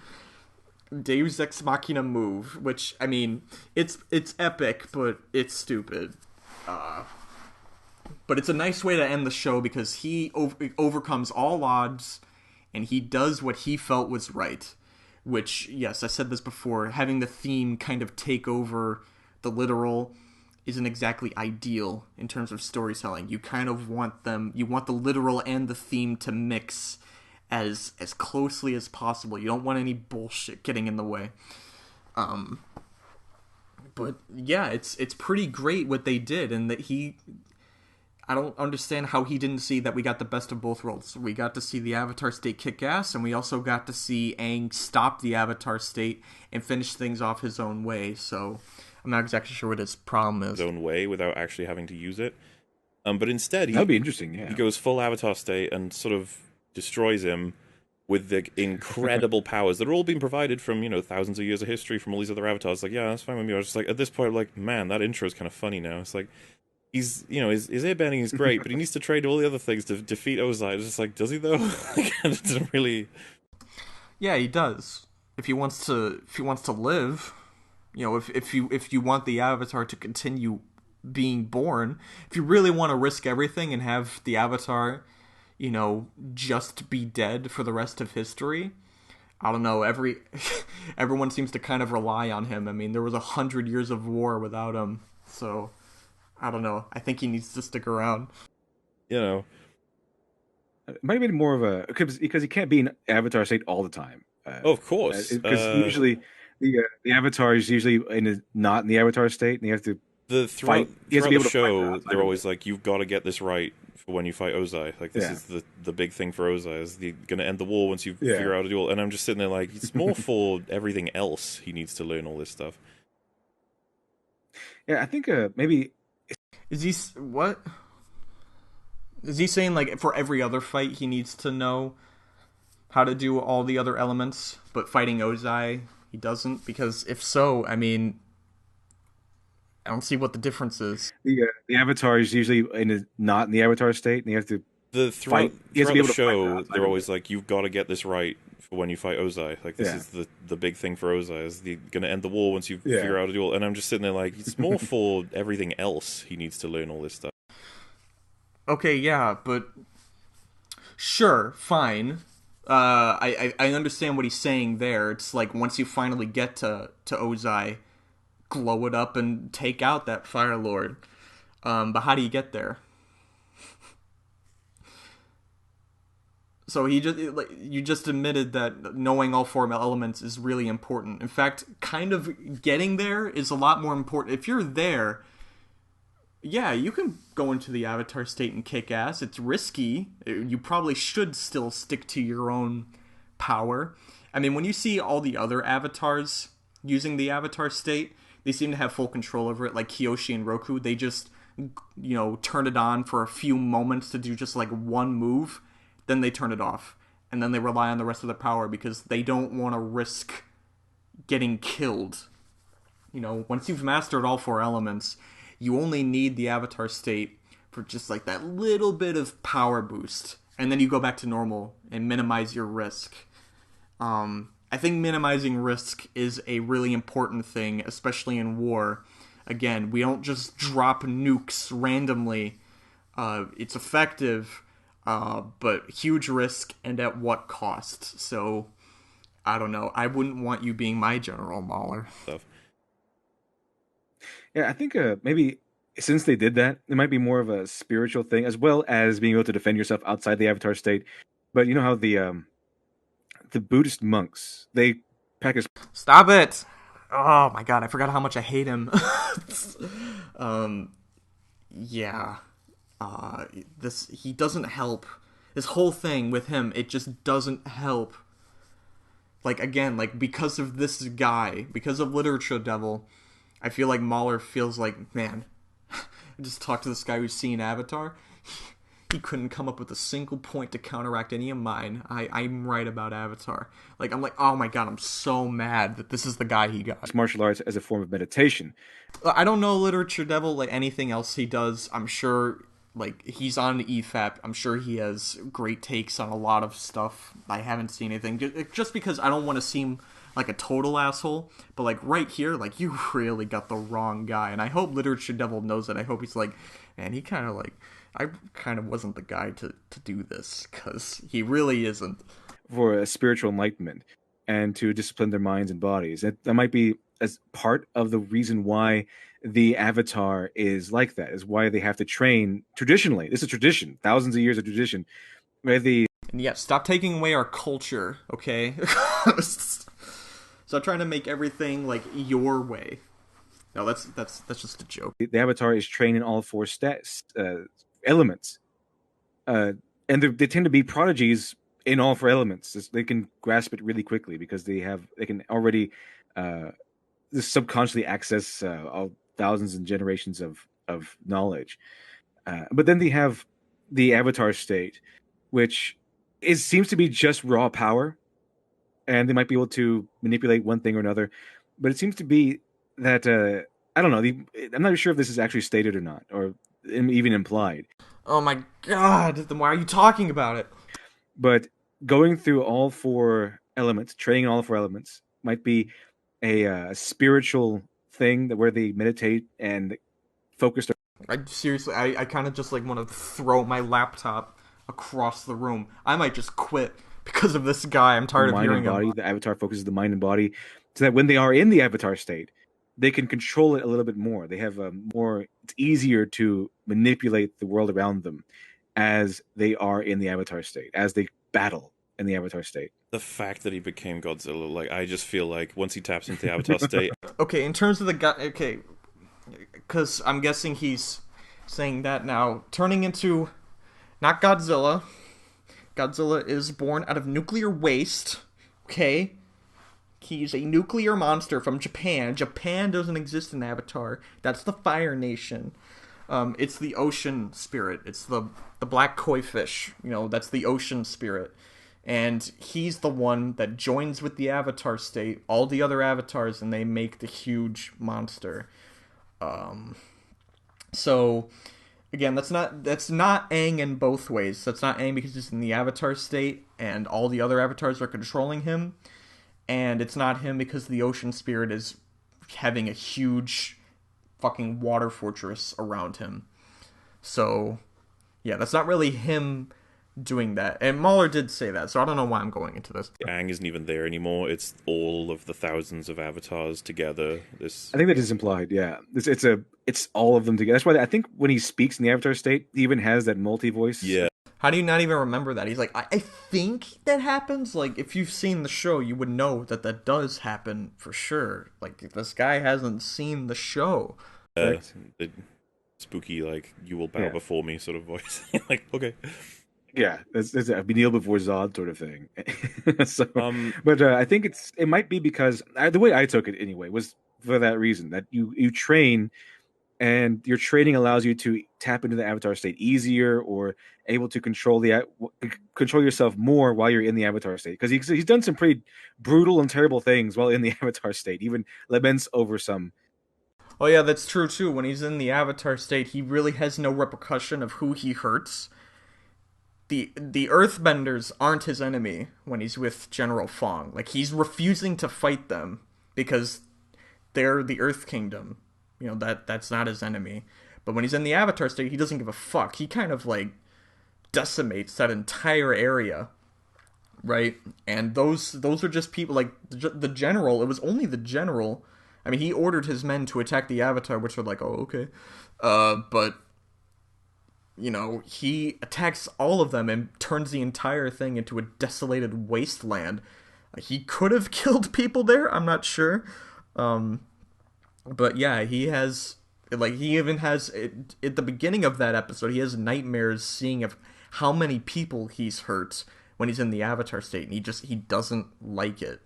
Deus Ex Machina move, which, I mean, it's epic, but it's stupid. But it's a nice way to end the show because he overcomes all odds, and he does what he felt was right. Which, yes, I said this before, having the theme kind of take over the literal isn't exactly ideal in terms of storytelling. You kind of want you want the literal and the theme to mix as closely as possible. You don't want any bullshit getting in the way. But yeah, it's pretty great what they did, and that I don't understand how he didn't see that we got the best of both worlds. We got to see the Avatar State kick ass, and we also got to see Aang stop the Avatar State and finish things off his own way. So I'm not exactly sure what his problem is. His own way without actually having to use it. But instead, that'd be interesting. Yeah, he goes full Avatar State and sort of destroys him with the incredible powers that are all being provided from, thousands of years of history from all these other avatars. Like, yeah, that's fine with me. I was just like, at this point, I'm like, man, that intro is kind of funny now. It's like, his airbending is great, but he needs to trade all the other things to defeat Ozai. It's just like, does he though? It doesn't really. Yeah, he does. If he wants to live, if you want the Avatar to continue being born, if you really want to risk everything and have the Avatar, just be dead for the rest of history. I don't know. Everyone seems to kind of rely on him. I mean, there was 100 years of war without him, so. I don't know. I think he needs to stick around. It might have been more of a because he can't be in Avatar State all the time. Of course, because usually the Avatar is usually not in the Avatar State, and you have to throughout the show. They're always like, "You've got to get this right for when you fight Ozai. Like this is the big thing for Ozai. Is going to end the war once you figure out a duel." And I'm just sitting there like, it's more for everything else. He needs to learn all this stuff. Yeah, I think maybe. Is he what? Is he saying like for every other fight he needs to know how to do all the other elements, but fighting Ozai he doesn't? Because if so, I mean, I don't see what the difference is. The Avatar is usually not in the Avatar State, and you have to throughout the show. They're always like, "You've got to get this right for when you fight Ozai. Like this is the big thing for Ozai. Is going to end the war once you figure out a duel." And I'm just sitting there like, it's more for everything else. He needs to learn all this stuff. Okay, yeah, but sure, fine. I understand what he's saying there. It's like once you finally get to Ozai, glow it up and take out that Fire Lord. But how do you get there? So you just admitted that knowing all four elements is really important. In fact, kind of getting there is a lot more important. If you're there, yeah, you can go into the Avatar State and kick ass. It's risky. You probably should still stick to your own power. I mean, when you see all the other avatars using the Avatar State, they seem to have full control over it. Like Kyoshi and Roku, they just, turn it on for a few moments to do just like one move. Then they turn it off, and then they rely on the rest of the power because they don't want to risk getting killed. Once you've mastered all four elements, you only need the Avatar State for just like that little bit of power boost, and then you go back to normal and minimize your risk. I think minimizing risk is a really important thing, especially in war. Again, we don't just drop nukes randomly. It's effective, but huge risk and at what cost? So, I don't know. I wouldn't want you being my general, MauLer. Yeah, I think maybe since they did that, it might be more of a spiritual thing, as well as being able to defend yourself outside the Avatar State. But you know how the Buddhist monks, they practice. Stop it! Oh my god, I forgot how much I hate him. Yeah. He doesn't help. This whole thing with him, it just doesn't help. Like, again, because of this guy, because of Literature Devil, I feel like MauLer feels like, man, I just talked to this guy who's seen Avatar. He couldn't come up with a single point to counteract any of mine. I'm right about Avatar. I'm like, oh my god, I'm so mad that this is the guy he got. Martial arts as a form of meditation. I don't know Literature Devil like anything else he does. I'm sure, like, he's on EFAP. I'm sure he has great takes on a lot of stuff. I haven't seen anything. Just because I don't want to seem like a total asshole. But, like, right here, like, you really got the wrong guy. And I hope Literature Devil knows that. I hope he's like, man, he kind of, like, I kind of wasn't the guy to do this. Because he really isn't. For a spiritual enlightenment and to discipline their minds and bodies. That might be as part of the reason why the Avatar is like that, is why they have to train traditionally. This is tradition, thousands of years of tradition. Where the And yeah, stop taking away our culture, okay? Stop trying to make everything like your way. No, that's just a joke. the Avatar is trained in all four elements, and they tend to be prodigies in all four elements. They can grasp it really quickly because they can already subconsciously access all thousands and generations of knowledge. But then they have the Avatar state, which seems to be just raw power, and they might be able to manipulate one thing or another. But it seems to be that I don't know. I'm not sure if this is actually stated or not, or even implied. Oh my god! Then why are you talking about it? But going through all four elements, training all four elements, might be a spiritual thing where they meditate and focus. I kind of just like want to throw my laptop across the room. I might just quit because of this guy. I'm tired of hearing him. The Avatar focuses the mind and body, so that when they are in the Avatar state, they can control it a little bit more. They have more. It's easier to manipulate the world around them as they are in the Avatar state, as they battle in the Avatar state. The fact that he became Godzilla, like, I just feel like once he taps into the Avatar state... Okay, in terms of the guy... Okay, because I'm guessing he's saying that now. Turning into... Not Godzilla. Godzilla is born out of nuclear waste. Okay? He's a nuclear monster from Japan. Japan doesn't exist in Avatar. That's the Fire Nation. It's the ocean spirit. It's the black koi fish. You know, that's the ocean spirit. And he's the one that joins with the Avatar state, all the other avatars, and they make the huge monster. So, again, that's not Aang in both ways. That's not Aang because he's in the Avatar state, and all the other avatars are controlling him. And it's not him because the ocean spirit is having a huge fucking water fortress around him. So, yeah, that's not really him doing that. And MauLer did say that, so I don't know why I'm going into this. Aang isn't even there anymore. It's all of the thousands of avatars together. I think that is implied, yeah. It's all of them together. That's why I think when he speaks in the Avatar state, he even has that multi-voice. Yeah. How do you not even remember that? He's like, I think that happens. Like, if you've seen the show, you would know that does happen for sure. Like, this guy hasn't seen the show. Right. The spooky, like, you will bow before me sort of voice. Like, okay. Yeah, it's a kneel before Zod sort of thing. So, but I think it might be because the way I took it anyway was for that reason, that you train, and your training allows you to tap into the Avatar state easier, or able to control yourself more while you're in the Avatar state. Because he's done some pretty brutal and terrible things while in the Avatar state, even laments over some. Oh yeah, that's true too. When he's in the Avatar state, he really has no repercussion of who he hurts. The Earthbenders aren't his enemy when he's with General Fong. Like, he's refusing to fight them because they're the Earth Kingdom. You know, that's not his enemy. But when he's in the Avatar state, he doesn't give a fuck. He kind of, like, decimates that entire area, right? And those are just people, like, the general. It was only the general. I mean, he ordered his men to attack the Avatar, which are like, oh, okay. But, you know, he attacks all of them and turns the entire thing into a desolated wasteland. He could have killed people there, I'm not sure. But yeah, he has, like, he even has, at the beginning of that episode, he has nightmares seeing of how many people he's hurt when he's in the Avatar state, and he doesn't like it.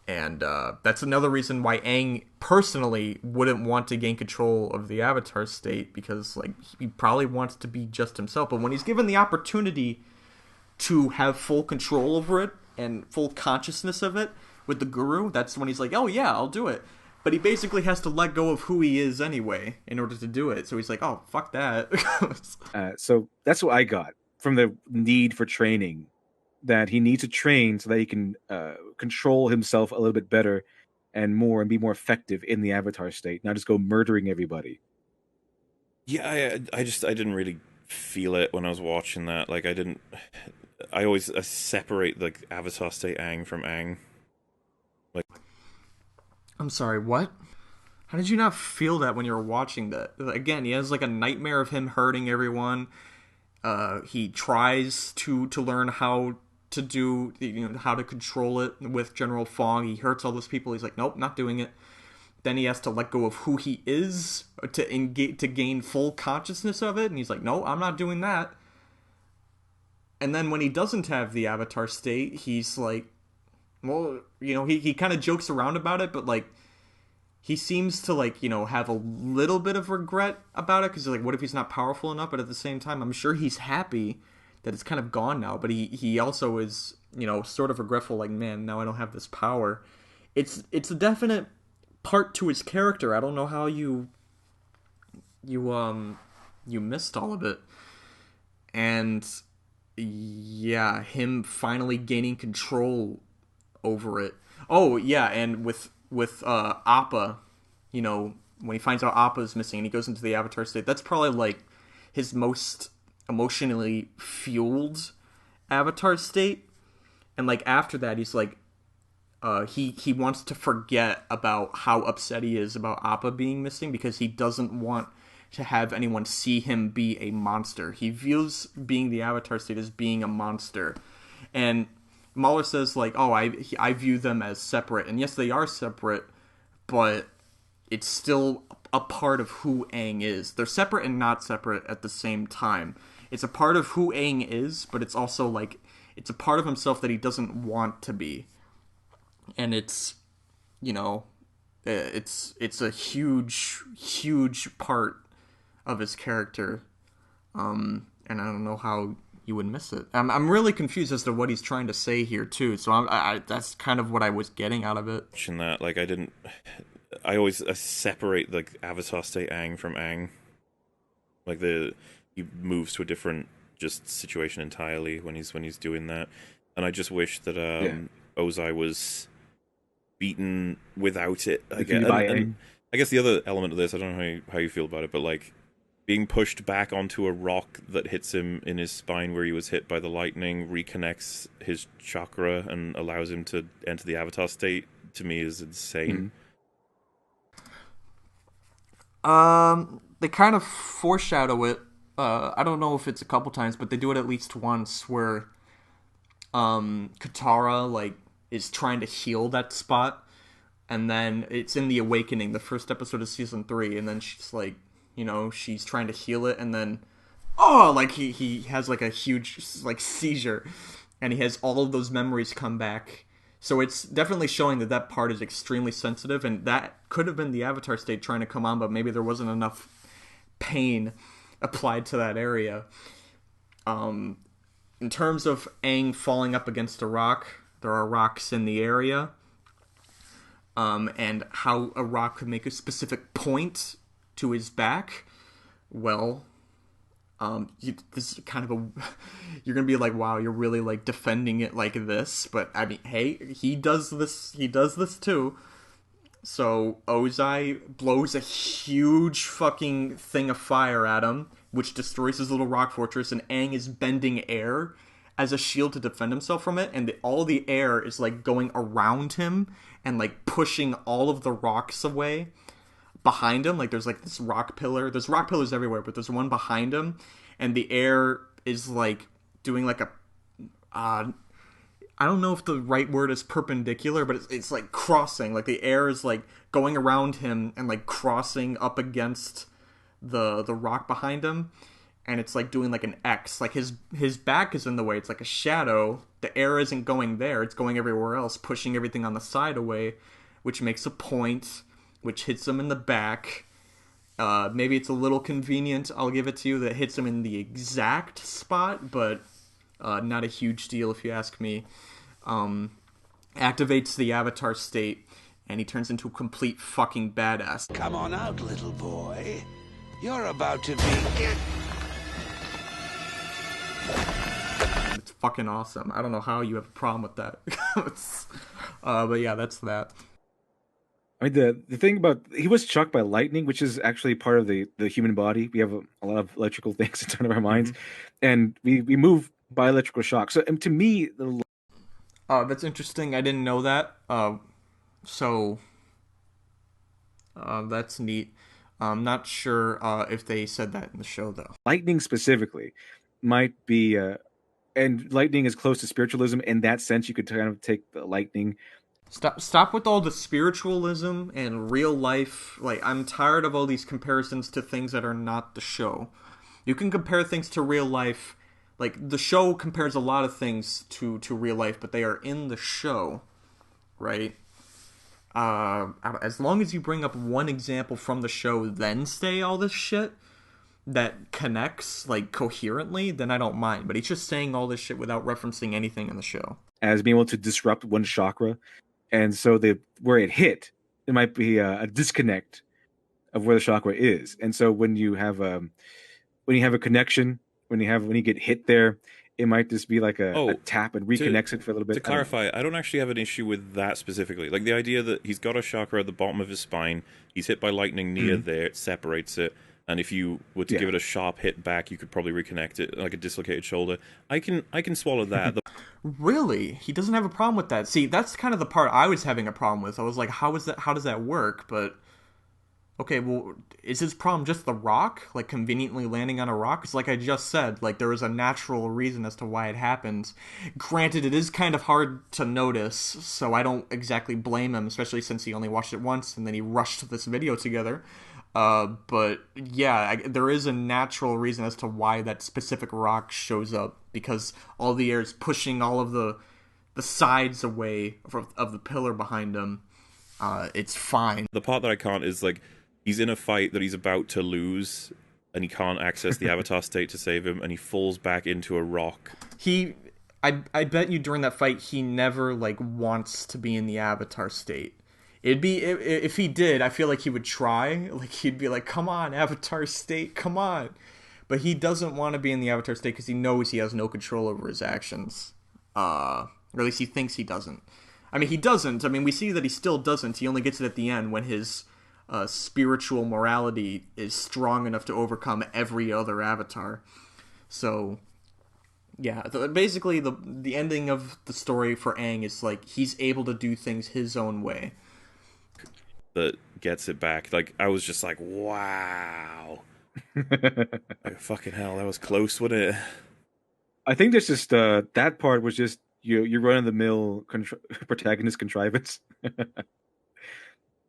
And that's another reason why Aang personally wouldn't want to gain control of the Avatar state, because, like, he probably wants to be just himself. But when he's given the opportunity to have full control over it and full consciousness of it with the Guru, that's when he's like, oh yeah, I'll do it. But he basically has to let go of who he is anyway in order to do it. So he's like, oh, fuck that. So that's what I got from the need for training, that he needs to train so that he can control himself a little bit better and be more effective in the avatar state, not just go murdering everybody. Yeah, I didn't really feel it when I was watching that. Like, I always separate the avatar state Aang from Aang. Like, I'm sorry, what? How did you not feel that when you were watching that? Again, he has like a nightmare of him hurting everyone. He tries to learn how to do, how to control it with General Fong. He hurts all those people. He's like, nope, not doing it. Then he has to let go of who he is to gain full consciousness of it. And he's like, no, I'm not doing that. And then when he doesn't have the avatar state, he's like, well, he kind of jokes around about it, but like, he seems to like, have a little bit of regret about it, because like, what if he's not powerful enough? But at the same time, I'm sure he's happy that it's kind of gone now. But he also is, sort of regretful, like, man, now I don't have this power. It's a definite part to his character. I don't know how you missed all of it. And yeah, him finally gaining control over it. Oh yeah, and with Appa, when he finds out Appa is missing and he goes into the avatar state, that's probably like his most emotionally fueled avatar state. And like after that, he's like, he wants to forget about how upset he is about Appa being missing, because he doesn't want to have anyone see him be a monster. He views being the avatar state as being a monster. And MauLer says like, oh, I view them as separate. And yes, they are separate, but it's still a part of who Aang is. They're separate and not separate at the same time. It's a part of who Aang is, but it's also like, it's a part of himself that he doesn't want to be. And it's, it's a huge part of his character. And I don't know how you would miss it. I'm really confused as to what he's trying to say here too. So I that's kind of what I was getting out of it. In that, like, I always separate the avatar state Aang from Aang. Like he moves to a different just situation entirely when he's doing that. And I just wish that Ozai was beaten without it. I guess the other element of this, I don't know how you feel about it, but like being pushed back onto a rock that hits him in his spine where he was hit by the lightning reconnects his chakra and allows him to enter the avatar state, to me is insane. They kind of foreshadow it. I don't know if it's a couple times, but they do it at least once where Katara like is trying to heal that spot, and then it's in the Awakening, the first episode of season 3, and then she's like, she's trying to heal it, and then like he has like a huge like seizure, and he has all of those memories come back. So it's definitely showing that part is extremely sensitive, and that could have been the avatar state trying to come on, but maybe there wasn't enough pain applied to that area. In terms of Aang falling up against a rock, there are rocks in the area, and how a rock could make a specific point to his back. Well, this is kind of you're gonna be like, wow, you're really like defending it like this, but I mean, hey, he does this too. So Ozai blows a huge fucking thing of fire at him, which destroys his little rock fortress, and Aang is bending air as a shield to defend himself from it, and all the air is like going around him and like pushing all of the rocks away behind him. Like there's like this rock pillar. There's rock pillars everywhere, but there's one behind him, and the air is like doing like a I don't know if the right word is perpendicular, but it's like crossing. Like the air is like going around him and like crossing up against the rock behind him, and it's like doing like an X. Like his back is in the way. It's like a shadow. The air isn't going there. It's going everywhere else, pushing everything on the side away, which makes a point, which hits him in the back. Maybe it's a little convenient, I'll give it to you, that hits him in the exact spot, but not a huge deal if you ask me. Activates the avatar state, and he turns into a complete fucking badass. Come on out, little boy. You're about to be... It's fucking awesome. I don't know how you have a problem with that. But yeah, that's that. I mean, the thing about, he was struck by lightning, which is actually part of the human body. We have a lot of electrical things inside of our minds, and we move by electrical shock. So, and to me, that's interesting. I didn't know that. So that's neat. I'm not sure if they said that in the show, though. Lightning specifically might be, and lightning is close to spiritualism. In that sense, you could kind of take the lightning. Stop with all the spiritualism and real life. Like, I'm tired of all these comparisons to things that are not the show. You can compare things to real life. Like, the show compares a lot of things to real life, but they are in the show, right? As long as you bring up one example from the show, then say all this shit that connects, like, coherently, then I don't mind. But he's just saying all this shit without referencing anything in the show. As being able to disrupt one chakra. And so where it hit, there might be a disconnect of where the chakra is. And so when you have a connection, when you get hit there, it might just be like a tap and reconnects it for a little bit. To clarify, I don't actually have an issue with that specifically. Like the idea that he's got a chakra at the bottom of his spine, he's hit by lightning near there, it separates it. And if you were to give it a sharp hit back, you could probably reconnect it, like a dislocated shoulder. I can swallow that. Really? He doesn't have a problem with that. See, that's kind of the part I was having a problem with. I was like, how does that work? But okay, well, is his problem just the rock? Like, conveniently landing on a rock? Because like I just said, like, there is a natural reason as to why it happens. Granted, it is kind of hard to notice, so I don't exactly blame him, especially since he only watched it once, and then he rushed this video together. But yeah, there is a natural reason as to why that specific rock shows up, because all the air is pushing all of the sides away of the pillar behind him. It's fine. The part that I can't is, like, he's in a fight that he's about to lose, and he can't access the Avatar state to save him, and he falls back into a rock. I bet you during that fight, he never, like, wants to be in the Avatar state. It'd be, if he did, I feel like he would try. Like, he'd be like, come on, Avatar state, come on. But he doesn't want to be in the Avatar state because he knows he has no control over his actions. Or at least he thinks he doesn't. I mean, he doesn't. I mean, we see that he still doesn't. He only gets it at the end when his spiritual morality is strong enough to overcome every other Avatar. So, yeah, basically the ending of the story for Aang is, like, he's able to do things his own way. That gets it back. Like, I was just like, wow. Like, fucking hell, that was close, wasn't it? I think there's just that part was just your run-of-the-mill protagonist contrivance. And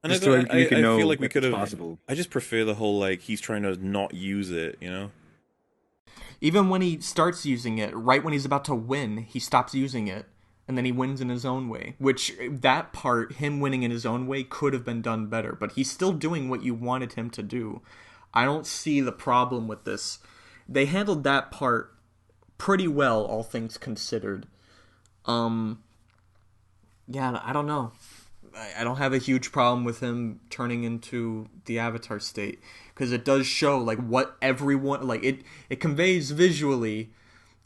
I feel like we could have. Possible. I just prefer the whole, like, he's trying to not use it, you know? Even when he starts using it, right when he's about to win, he stops using it. And then he wins in his own way. Which, that part, him winning in his own way, could have been done better. But he's still doing what you wanted him to do. I don't see the problem with this. They handled that part pretty well, all things considered. Yeah, I don't know. I don't have a huge problem with him turning into the Avatar state. Because it does show, like, what everyone... Like, it conveys visually...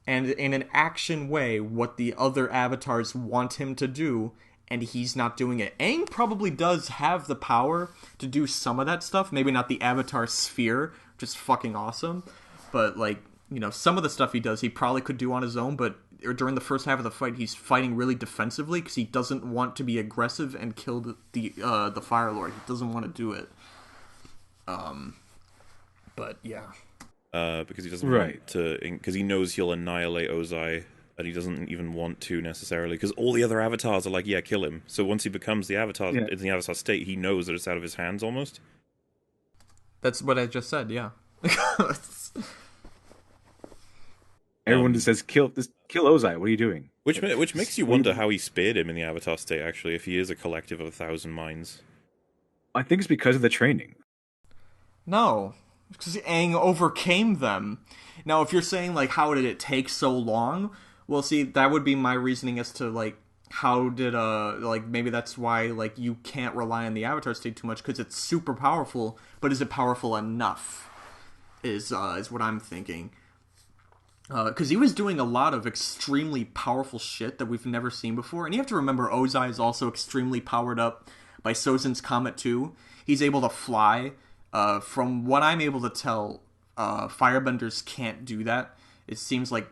and in an action way, what the other avatars want him to do, and he's not doing it. Aang probably does have the power to do some of that stuff. Maybe not the Avatar sphere, which is fucking awesome. But, like, you know, some of the stuff he does, he probably could do on his own, but during the first half of the fight, he's fighting really defensively, because he doesn't want to be aggressive and kill the Fire Lord. He doesn't want to do it. But, yeah. Because he doesn't want to, because he knows he'll annihilate Ozai, and he doesn't even want to necessarily, because all the other avatars are like, yeah, kill him. So once he becomes the Avatar, in the Avatar state, he knows that it's out of his hands almost. That's what I just said, yeah. Everyone just says, kill Ozai, what are you doing? Which makes you wonder how he spared him in the Avatar state, actually, if he is a collective of 1,000 minds. I think it's because of the training. No. Because Aang overcame them. Now, if you're saying, like, how did it take so long? Well, see, that would be my reasoning as to, like, how did like maybe that's why like you can't rely on the avatar state too much because it's super powerful, but is it powerful enough? Is what I'm thinking. Because he was doing a lot of extremely powerful shit that we've never seen before, and you have to remember Ozai is also extremely powered up by Sozin's Comet too. He's able to fly. From what I'm able to tell, firebenders can't do that. It seems like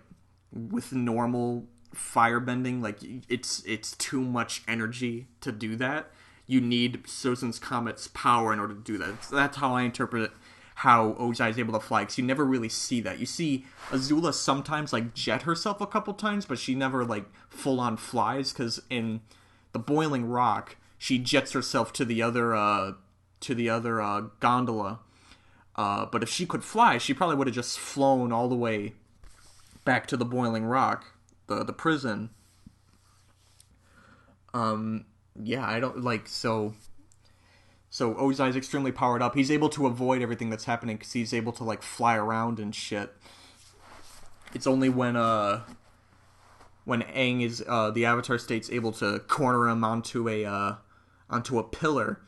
with normal firebending, like it's too much energy to do that. You need Sozin's Comet's power in order to do that. That's how I interpret it. How Ozai is able to fly, because you never really see that. You see Azula sometimes like jet herself a couple times, but she never like full on flies. Because in the Boiling Rock, she jets herself to the other gondola. But if she could fly, she probably would have just flown all the way back to the Boiling Rock, the prison. Yeah, I don't like so. So Ozai is extremely powered up. He's able to avoid everything that's happening because he's able to like fly around and shit. It's only when Aang is the Avatar state's able to corner him onto a pillar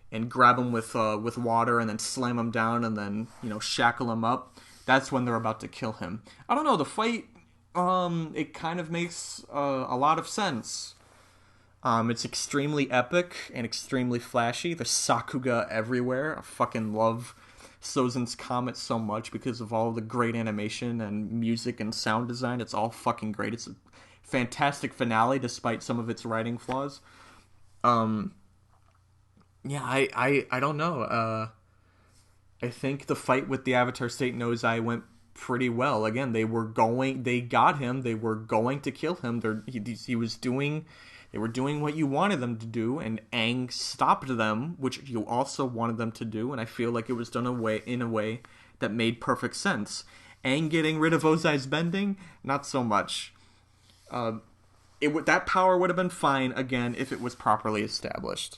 and grab him with water and then slam him down and then shackle him up. That's when they're about to kill him. I don't know, the fight it kind of makes a lot of sense. It's extremely epic and extremely flashy. There's Sakuga everywhere. I fucking love Sozin's Comet so much because of all the great animation and music and sound design. It's all fucking great. It's a fantastic finale despite some of its writing flaws. Yeah, I don't know. I think the fight with the Avatar State and Ozai went pretty well. Again, they got him. They were going to kill him. They were doing what you wanted them to do, and Aang stopped them, which you also wanted them to do, and I feel like it was done in a way that made perfect sense. Aang getting rid of Ozai's bending, not so much. That power would have been fine, again, if it was properly established.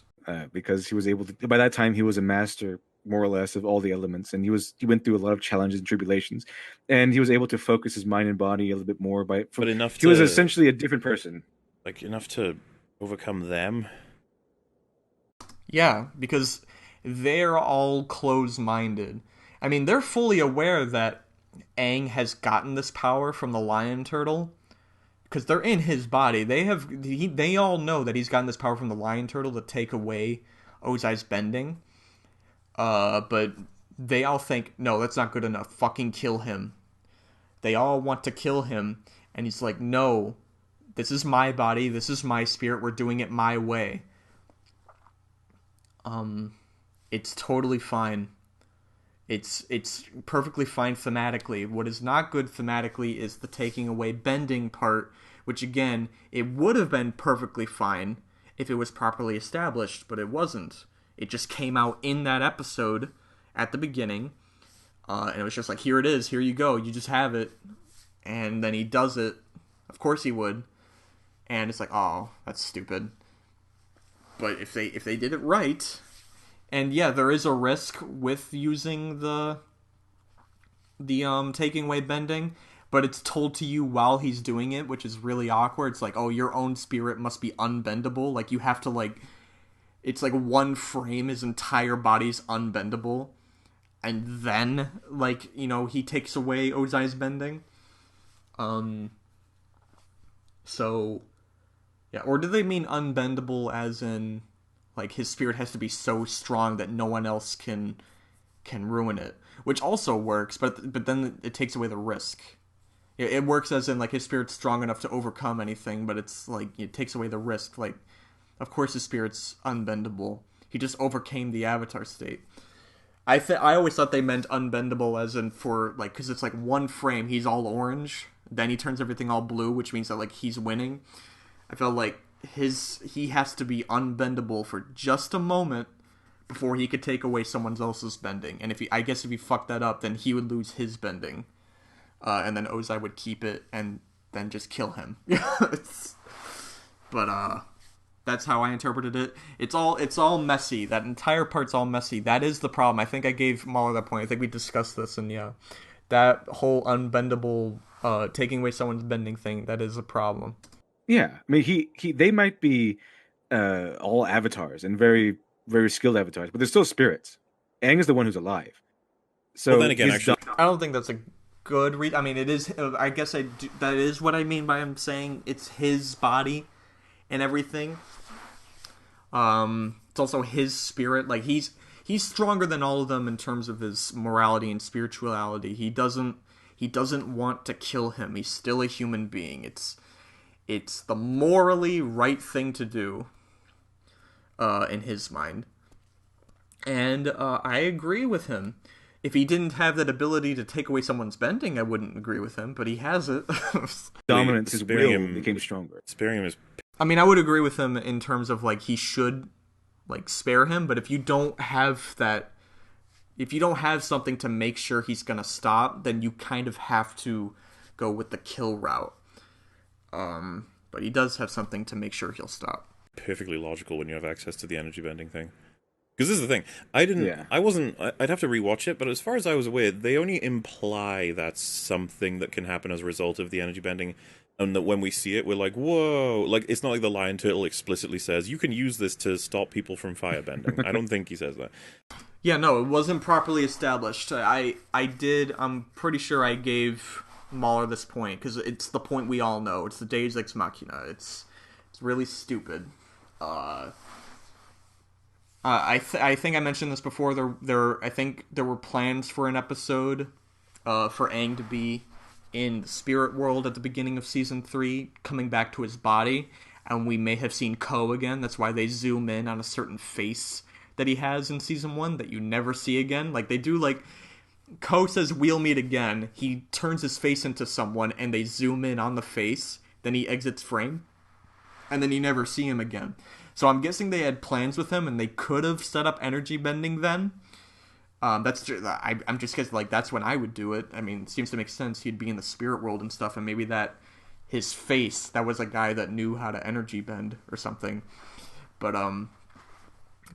Because he was able to, by that time, he was a master, more or less, of all the elements, and he went through a lot of challenges and tribulations, and he was able to focus his mind and body a little bit more. He was essentially a different person. Like, enough to overcome them? Yeah, because they're all close-minded. I mean, they're fully aware that Aang has gotten this power from the lion turtle, because they're in his body. They all know that he's gotten this power from the lion turtle to take away Ozai's bending. But they all think, no, that's not good enough. Fucking kill him. They all want to kill him, and he's like, no, this is my body, this is my spirit, we're doing it my way. It's totally fine. It's perfectly fine thematically. What is not good thematically is the taking away bending part, which again, it would have been perfectly fine if it was properly established, but it wasn't. It just came out in that episode at the beginning, and it was just like, here it is, here you go, you just have it. And then he does it. Of course he would. And it's like, oh, that's stupid. But if they did it right, and yeah, there is a risk with using the taking away bending, but it's told to you while he's doing it, which is really awkward. It's like, oh, your own spirit must be unbendable. Like, you have to, like, it's like one frame, his entire body's unbendable. And then, like, he takes away Ozai's bending. So, yeah, or do they mean unbendable as in, like, his spirit has to be so strong that no one else can ruin it? Which also works, but then it takes away the risk. It works as in, like, his spirit's strong enough to overcome anything, but it's, like, it takes away the risk. Like, of course his spirit's unbendable. He just overcame the Avatar state. I always thought they meant unbendable as in for, like, because it's, like, one frame, he's all orange, then he turns everything all blue, which means that, like, he's winning. I felt like he has to be unbendable for just a moment before he could take away someone else's bending. And if he fucked that up, then he would lose his bending. And then Ozai would keep it and then just kill him. But that's how I interpreted it. It's all messy. That entire part's all messy. That is the problem. I think I gave MauLer that point. I think we discussed this, and yeah, that whole unbendable taking away someone's bending thing, that is a problem. Yeah, I mean, they might be all avatars and very very skilled avatars, but they're still spirits. Aang is the one who's alive. Well, then So again, actually, I don't think that's a good read. I mean, it is. I guess that is what I mean by him saying it's his body and everything. It's also his spirit. Like he's stronger than all of them in terms of his morality and spirituality. He doesn't want to kill him. He's still a human being. It's the morally right thing to do, in his mind. And I agree with him. If he didn't have that ability to take away someone's bending, I wouldn't agree with him, but he has it. Dominance, his sparing will him- became stronger. sparing him is I mean, I would agree with him in terms of, like, he should, like, spare him, but if you don't have that, if you don't have something to make sure he's gonna stop, then you kind of have to go with the kill route. But he does have something to make sure he'll stop. perfectly logical when you have access to the energy bending thing. Because this is the thing. Yeah. I'd have to rewatch it, but as far as I was aware, they only imply that's something that can happen as a result of the energy bending, and that when we see it, we're like, whoa. Like, it's not like the lion turtle explicitly says, you can use this to stop people from firebending. I don't think he says that. Yeah, no, it wasn't properly established. I'm pretty sure I gave MauLer this point, because it's the point we all know. It's the Deus Ex Machina. It's really stupid. I think I mentioned this before. I think there were plans for an episode for Aang to be in the spirit world at the beginning of season 3, coming back to his body, and we may have seen Ko again. That's why they zoom in on a certain face that he has in season 1 that you never see again. Like, they do, like, Ko says, "We'll meet again." He turns his face into someone, and they zoom in on the face. Then he exits frame, and then you never see him again. So I'm guessing they had plans with him, and they could have set up energy bending then. I'm just guessing, like, that's when I would do it. I mean, it seems to make sense. He'd be in the spirit world and stuff, and maybe that his face, that was a guy that knew how to energy bend or something. But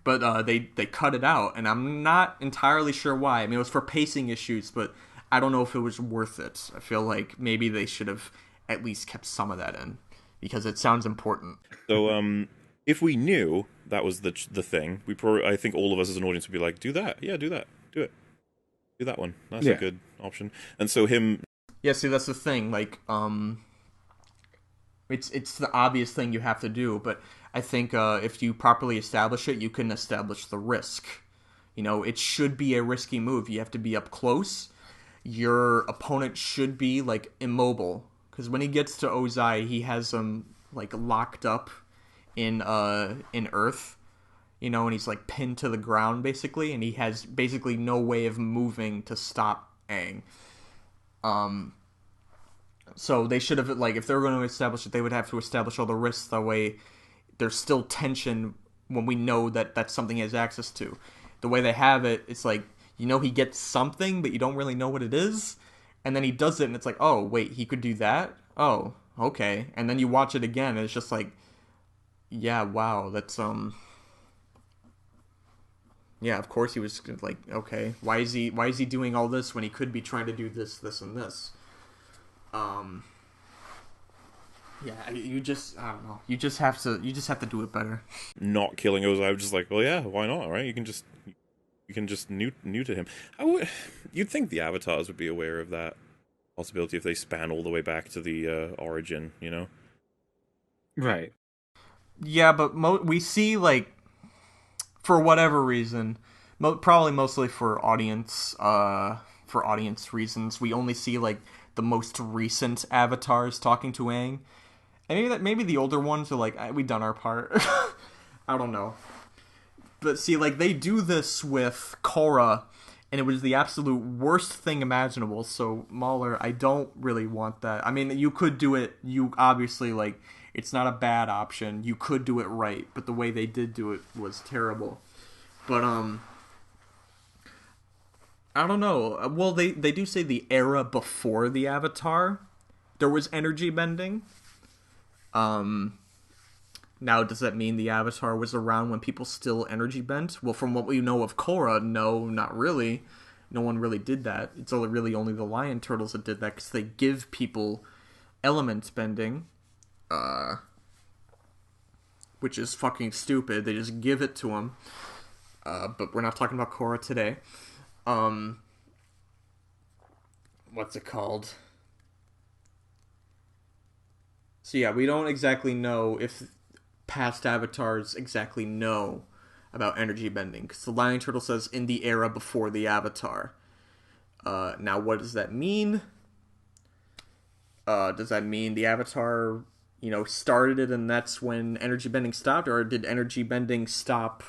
they cut it out, and I'm not entirely sure why. I mean, it was for pacing issues, but I don't know if it was worth it. I feel like maybe they should have at least kept some of that in, because it sounds important. So, if we knew that was the thing, I think all of us as an audience would be like, do that. Yeah, do that. Do it. Do that one. That's a good option. And so him... Yeah, see, that's the thing. Like, it's the obvious thing you have to do, but I think if you properly establish it, you can establish the risk. You know, it should be a risky move. You have to be up close. Your opponent should be, like, immobile. Because when he gets to Ozai, he has him, like, locked up in Earth, you know, and he's, like, pinned to the ground, basically, and he has basically no way of moving to stop Aang. So they should have, like, if they were going to establish it, they would have to establish all the risks. That way there's still tension when we know that that's something he has access to. The way they have it, it's like, you know, he gets something, but you don't really know what it is, and then he does it, and it's like, oh, wait, he could do that? Oh, okay. And then you watch it again, and it's just like, yeah, wow, that's, yeah, of course he was, like, okay, why is he doing all this when he could be trying to do this, this, and this? Yeah, I don't know, you just have to do it better. Not killing Ozai, I was just like, well, yeah, why not, right? You can just new to him. You'd think the avatars would be aware of that possibility if they span all the way back to the origin, you know? Right. Yeah, but we see, like, for whatever reason, probably mostly for audience reasons, we only see, like, the most recent avatars talking to Aang. And maybe the older ones are like, we done our part. I don't know. But see, like, they do this with Korra, and it was the absolute worst thing imaginable. So, MauLer, I don't really want that. I mean, you could do it. You obviously, like, it's not a bad option. You could do it right, but the way they did do it was terrible. But, I don't know. Well, they do say the era before the Avatar, there was energy bending. Now, does that mean the Avatar was around when people still energy bent? Well, from what we know of Korra, no, not really. No one really did that. It's only the lion turtles that did that, because they give people element bending, which is fucking stupid. They just give it to him. But we're not talking about Korra today. What's it called? So yeah, we don't exactly know if past avatars exactly know about energy bending, because the Lion Turtle says in the era before the avatar. Now, what does that mean? Does that mean the avatar, started it and that's when energy bending stopped, or did energy bending stop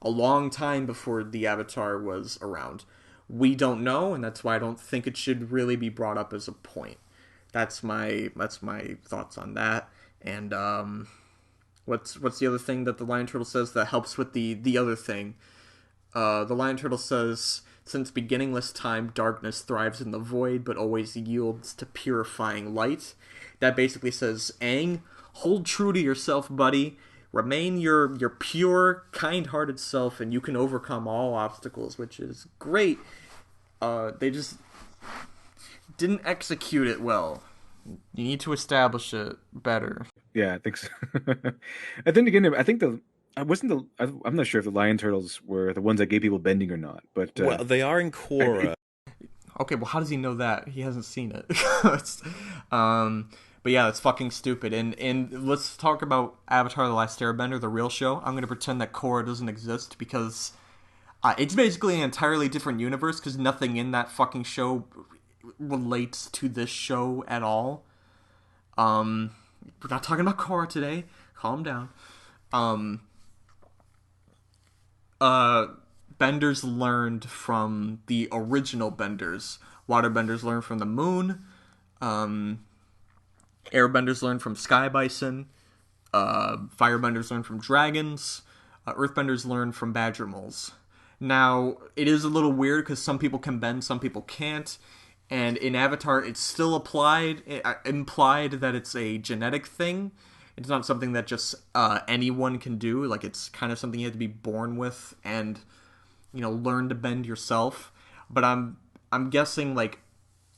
a long time before the avatar was around? We don't know, and that's why I don't think it should really be brought up as a point. That's my thoughts on that. And what's the other thing that the Lion Turtle says that helps with the other thing? The Lion Turtle says, since beginningless time, darkness thrives in the void, but always yields to purifying light. That basically says, Aang, hold true to yourself, buddy. Remain your pure, kind-hearted self, and you can overcome all obstacles, which is great. They just didn't execute it well. You need to establish it better. Yeah, I think so. And then again, I think I'm not sure if the Lion Turtles were the ones that gave people bending or not, but well, they are in Korra. Okay, well, how does he know that? He hasn't seen it. But yeah, that's fucking stupid. And let's talk about Avatar: The Last Airbender, the real show. I'm gonna pretend that Korra doesn't exist because it's basically an entirely different universe, because nothing in that fucking show relates to this show at all. We're not talking about Korra today. Calm down. Benders learned from the original benders. Waterbenders learned from the moon. Airbenders learned from sky bison. Firebenders learned from dragons. Earthbenders learned from badger moles. Now, it is a little weird because some people can bend, some people can't. And in Avatar, it's still implied that it's a genetic thing. It's not something that just anyone can do. Like, it's kind of something you have to be born with and, learn to bend yourself. But I'm guessing, like,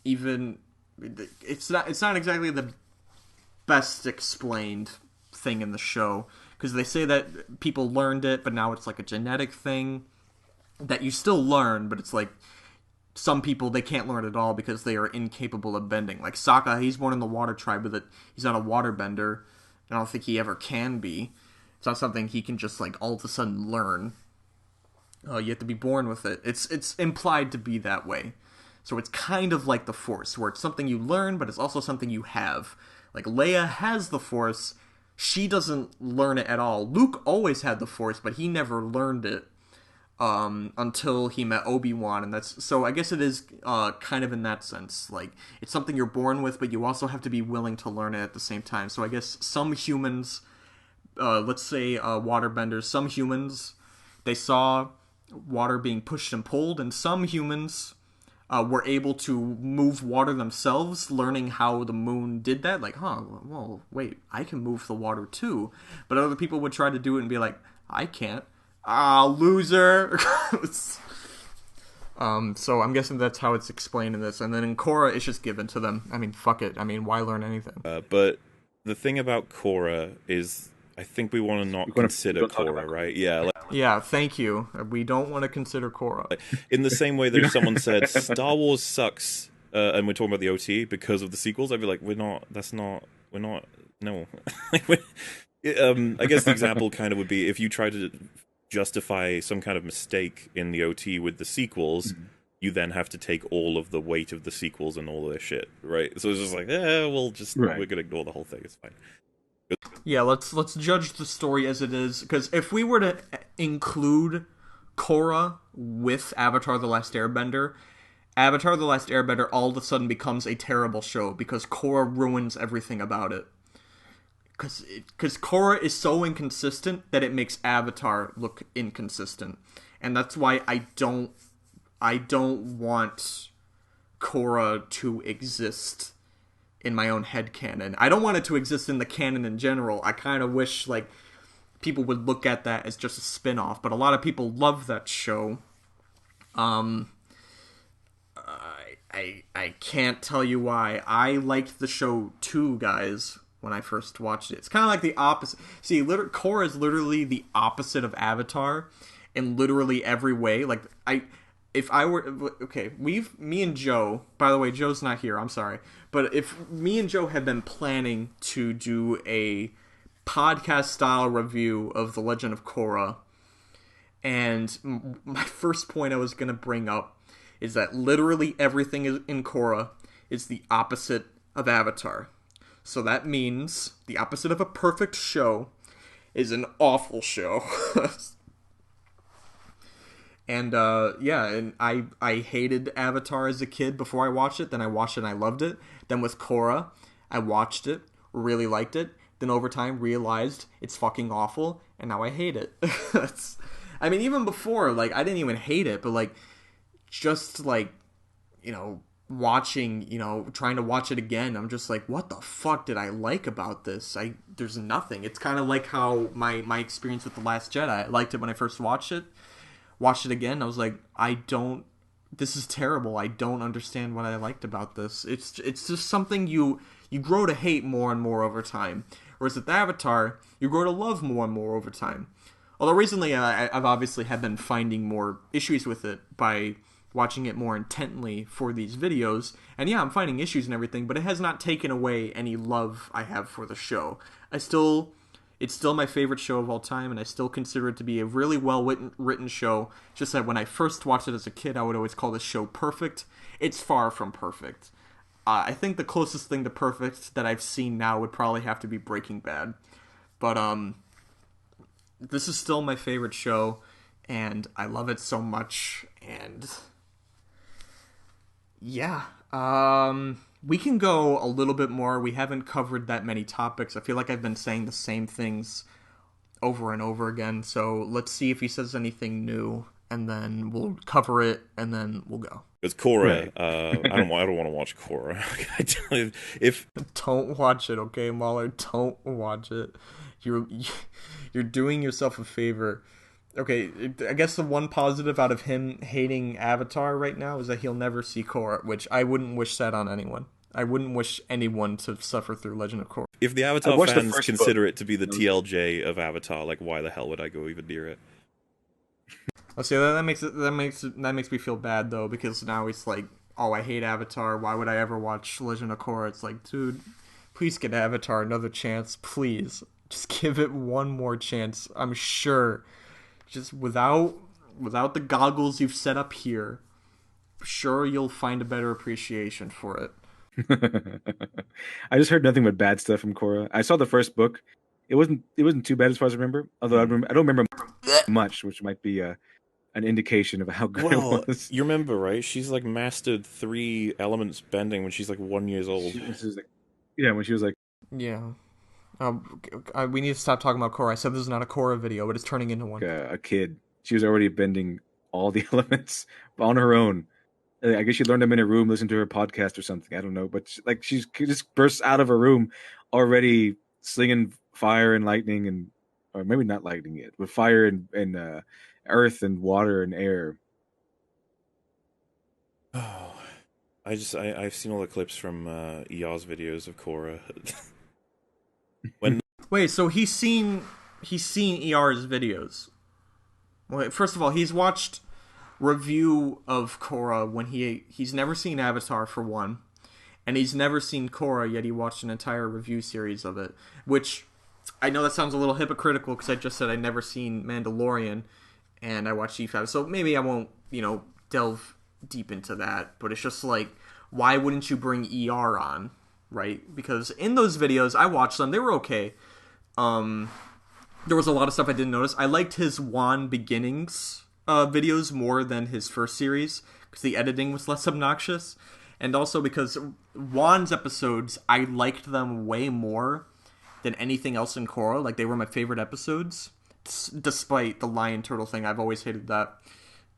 even it's not exactly the best explained thing in the show, because they say that people learned it, but now it's like a genetic thing that you still learn, but it's like some people, they can't learn at all because they are incapable of bending. Like Sokka, he's born in the water tribe, but he's not a waterbender. I don't think he ever can be. It's not something he can just, like, all of a sudden learn. You have to be born with it. It's implied to be that way. So it's kind of like the Force, where it's something you learn, but it's also something you have. Like, Leia has the Force. She doesn't learn it at all. Luke always had the Force, but he never learned it until he met Obi-Wan, and so I guess it is kind of in that sense. Like, it's something you're born with, but you also have to be willing to learn it at the same time. So I guess some humans, let's say waterbenders, some humans, they saw water being pushed and pulled, and some humans were able to move water themselves, learning how the moon did that. Like, well, wait, I can move the water too. But other people would try to do it and be like, I can't. Loser. So I'm guessing that's how it's explained in this. And then in Korra, it's just given to them. I mean, fuck it. I mean, why learn anything? But the thing about Korra is, I think we want to not consider Korra, right? Yeah. Yeah, thank you. We don't want to consider Korra. In the same way that if someone said, Star Wars sucks, and we're talking about the OT because of the sequels, I'd be like, no. I guess the example kind of would be if you try to justify some kind of mistake in the OT with the sequels, you then have to take all of the weight of the sequels and all of this shit, right? So it's just like, we're gonna ignore the whole thing. It's fine. Yeah, let's judge the story as it is, because if we were to include Korra with Avatar: The Last Airbender, Avatar: The Last Airbender all of a sudden becomes a terrible show because Korra ruins everything about it. Because Korra is so inconsistent that it makes Avatar look inconsistent, and that's why I don't want Korra to exist in my own headcanon. I don't want it to exist in the canon in general. I kind of wish, like, people would look at that as just a spin-off, but a lot of people love that show. I can't tell you why. I liked the show too, guys. when I first watched it. It's kind of like the opposite. See, Korra is literally the opposite of Avatar in literally every way. Like, if I were... Okay, me and Joe... By the way, Joe's not here, I'm sorry. But if me and Joe had been planning to do a podcast-style review of The Legend of Korra, and my first point I was going to bring up is that literally everything in Korra is the opposite of Avatar. So that means the opposite of a perfect show is an awful show. And and I hated Avatar as a kid before I watched it. Then I watched it and I loved it. Then with Korra, I watched it, really liked it. Then over time realized it's fucking awful, and now I hate it. I mean, even before, like, I didn't even hate it, but like, just like, you know, watching, you know, trying to watch it again, I'm just like, what the fuck did I like about this? There's nothing. It's kind of like how my experience with The Last Jedi. I liked it when I first watched it again, I was like, this is terrible. I don't understand what I liked about this. It's just something you grow to hate more and more over time. Whereas with Avatar, you grow to love more and more over time. Although recently I've obviously have been finding more issues with it by watching it more intently for these videos. And yeah, I'm finding issues and everything, but it has not taken away any love I have for the show. It's still my favorite show of all time, and I still consider it to be a really well-written show. Just that when I first watched it as a kid, I would always call this show perfect. It's far from perfect. I think the closest thing to perfect that I've seen now would probably have to be Breaking Bad. But this is still my favorite show, and I love it so much. And yeah, we can go a little bit more. We haven't covered that many topics. I feel like I've been saying the same things over and over again. So let's see if he says anything new, and then we'll cover it, and then we'll go. It's Korra. I don't want to watch Korra. I tell you, Don't watch it, okay, Mauler? Don't watch it. You're doing yourself a favor. Okay, I guess the one positive out of him hating Avatar right now is that he'll never see Korra, which I wouldn't wish that on anyone. I wouldn't wish anyone to suffer through Legend of Korra. If the Avatar fans consider it to be the TLJ of Avatar, like, why the hell would I go even near it? Let's see, that makes me feel bad though, because now it's like, oh, I hate Avatar. Why would I ever watch Legend of Korra? It's like, dude, please give Avatar another chance, please. Just give it one more chance. I'm sure, just without the goggles you've set up here, sure you'll find a better appreciation for it. I just heard nothing but bad stuff from Korra. I saw the first book. It wasn't too bad as far as I remember. Although I don't remember much, which might be an indication of how good it was. You remember, right? She's like mastered 3 elements bending when she's like 1 year old. When she was like, yeah. We need to stop talking about Korra. I said this is not a Korra video, but it's turning into one. A kid. She was already bending all the elements on her own. I guess she learned them in a room, listened to her podcast or something. I don't know, but she just bursts out of her room already slinging fire and lightning, or maybe not lightning yet, but fire and earth and water and air. Oh, I've seen all the clips from ER's videos of Korra. Wait, so he's seen ER's videos. Well, first of all, he's watched review of Korra when he's never seen Avatar for one, and he's never seen Korra, yet he watched an entire review series of it, which I know that sounds a little hypocritical because I just said I'd never seen Mandalorian and I watched EFAP, so maybe I won't, delve deep into that, but it's just like, why wouldn't you bring ER on, right? Because in those videos, I watched them, they were okay. There was a lot of stuff I didn't notice. I liked his Wan Beginnings videos more than his first series because the editing was less obnoxious, and also because Wan's episodes, I liked them way more than anything else in Korra. Like, they were my favorite episodes, despite the lion turtle thing. I've always hated that.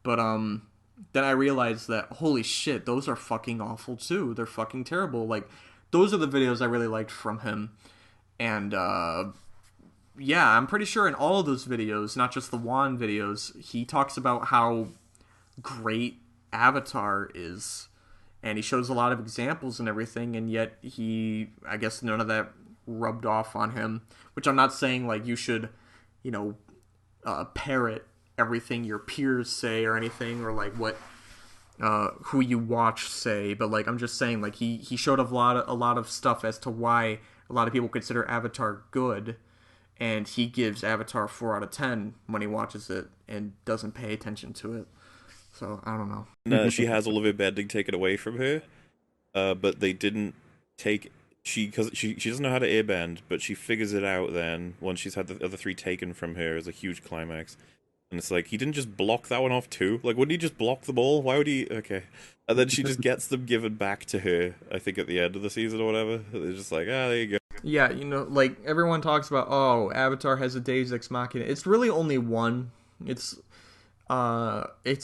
But then I realized that, holy shit, those are fucking awful too. They're fucking terrible. Like, those are the videos I really liked from him. And yeah, I'm pretty sure in all of those videos, not just the Wan videos, he talks about how great Avatar is, and he shows a lot of examples and everything, and yet I guess none of that rubbed off on him. Which I'm not saying like you should, parrot everything your peers say or anything, or like what who you watch say, but like I'm just saying like he showed a lot of stuff as to why a lot of people consider Avatar good, and he gives Avatar 4 out of 10 when he watches it and doesn't pay attention to it. So I don't know. No, she has all of her bending taken away from her, but they didn't take because she doesn't know how to airbend, but she figures it out then once she's had the other 3 taken from her as a huge climax. And it's like, he didn't just block that one off too? Like, wouldn't he just block them all? Why would he? Okay. And then she just gets them given back to her, I think, at the end of the season or whatever. They're just like, there you go. Yeah, like, everyone talks about, oh, Avatar has a Deus Ex Machina. It's really only one. It's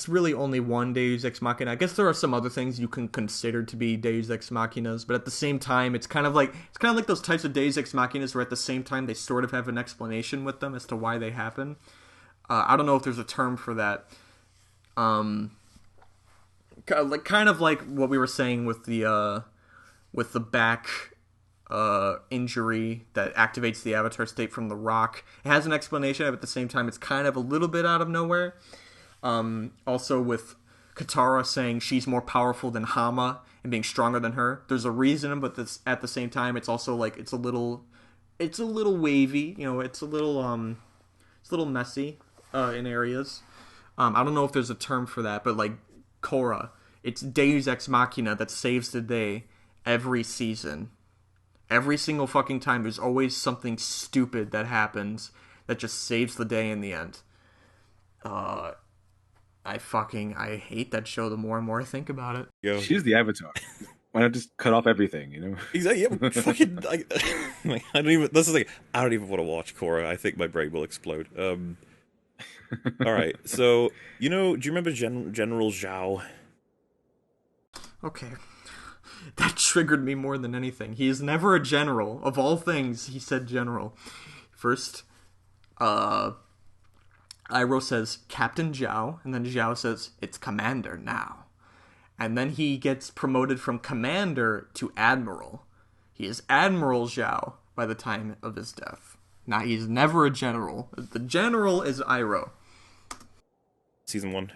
really only one Deus Ex Machina. I guess there are some other things you can consider to be Deus Ex Machinas, but at the same time, it's kind of like those types of Deus Ex Machinas where at the same time they sort of have an explanation with them as to why they happen. I don't know if there's a term for that. Kind of like what we were saying with the back injury that activates the Avatar state from the rock. It has an explanation, but at the same time, it's kind of a little bit out of nowhere. Also with Katara saying she's more powerful than Hama and being stronger than her. There's a reason, but at the same time, it's also like it's a little wavy. It's a little messy in areas. I don't know if there's a term for that, but like Korra, it's Deus Ex Machina that saves the day every season. Every single fucking time, there's always something stupid that happens that just saves the day in the end. I hate that show the more and more I think about it. Yo. She's the Avatar. Why not just cut off everything, Exactly. Yeah, fucking. I don't even. This is like, I don't even want to watch Korra. I think my brain will explode. All right. So do you remember General Zhao? Okay. That triggered me more than anything. He is never a general. Of all things, he said general. First, Iroh says Captain Zhao, and then Zhao says it's Commander now. And then he gets promoted from Commander to Admiral. He is Admiral Zhao by the time of his death. Now, he's never a general. The general is Iroh. Season 1.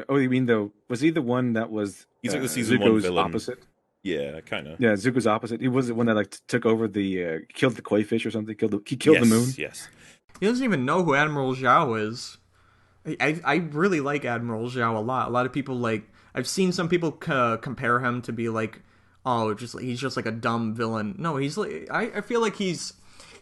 You mean was he the one that was he's like the season 1 villain. Opposite? Yeah, kind of. Yeah, Zuko's opposite. He was the one that took over killed the koi fish or something. He killed the moon. Yes. He doesn't even know who Admiral Zhao is. I really like Admiral Zhao a lot. A lot of people I've seen some people compare him to be like, oh, he's just like a dumb villain. No, he's like, I feel like he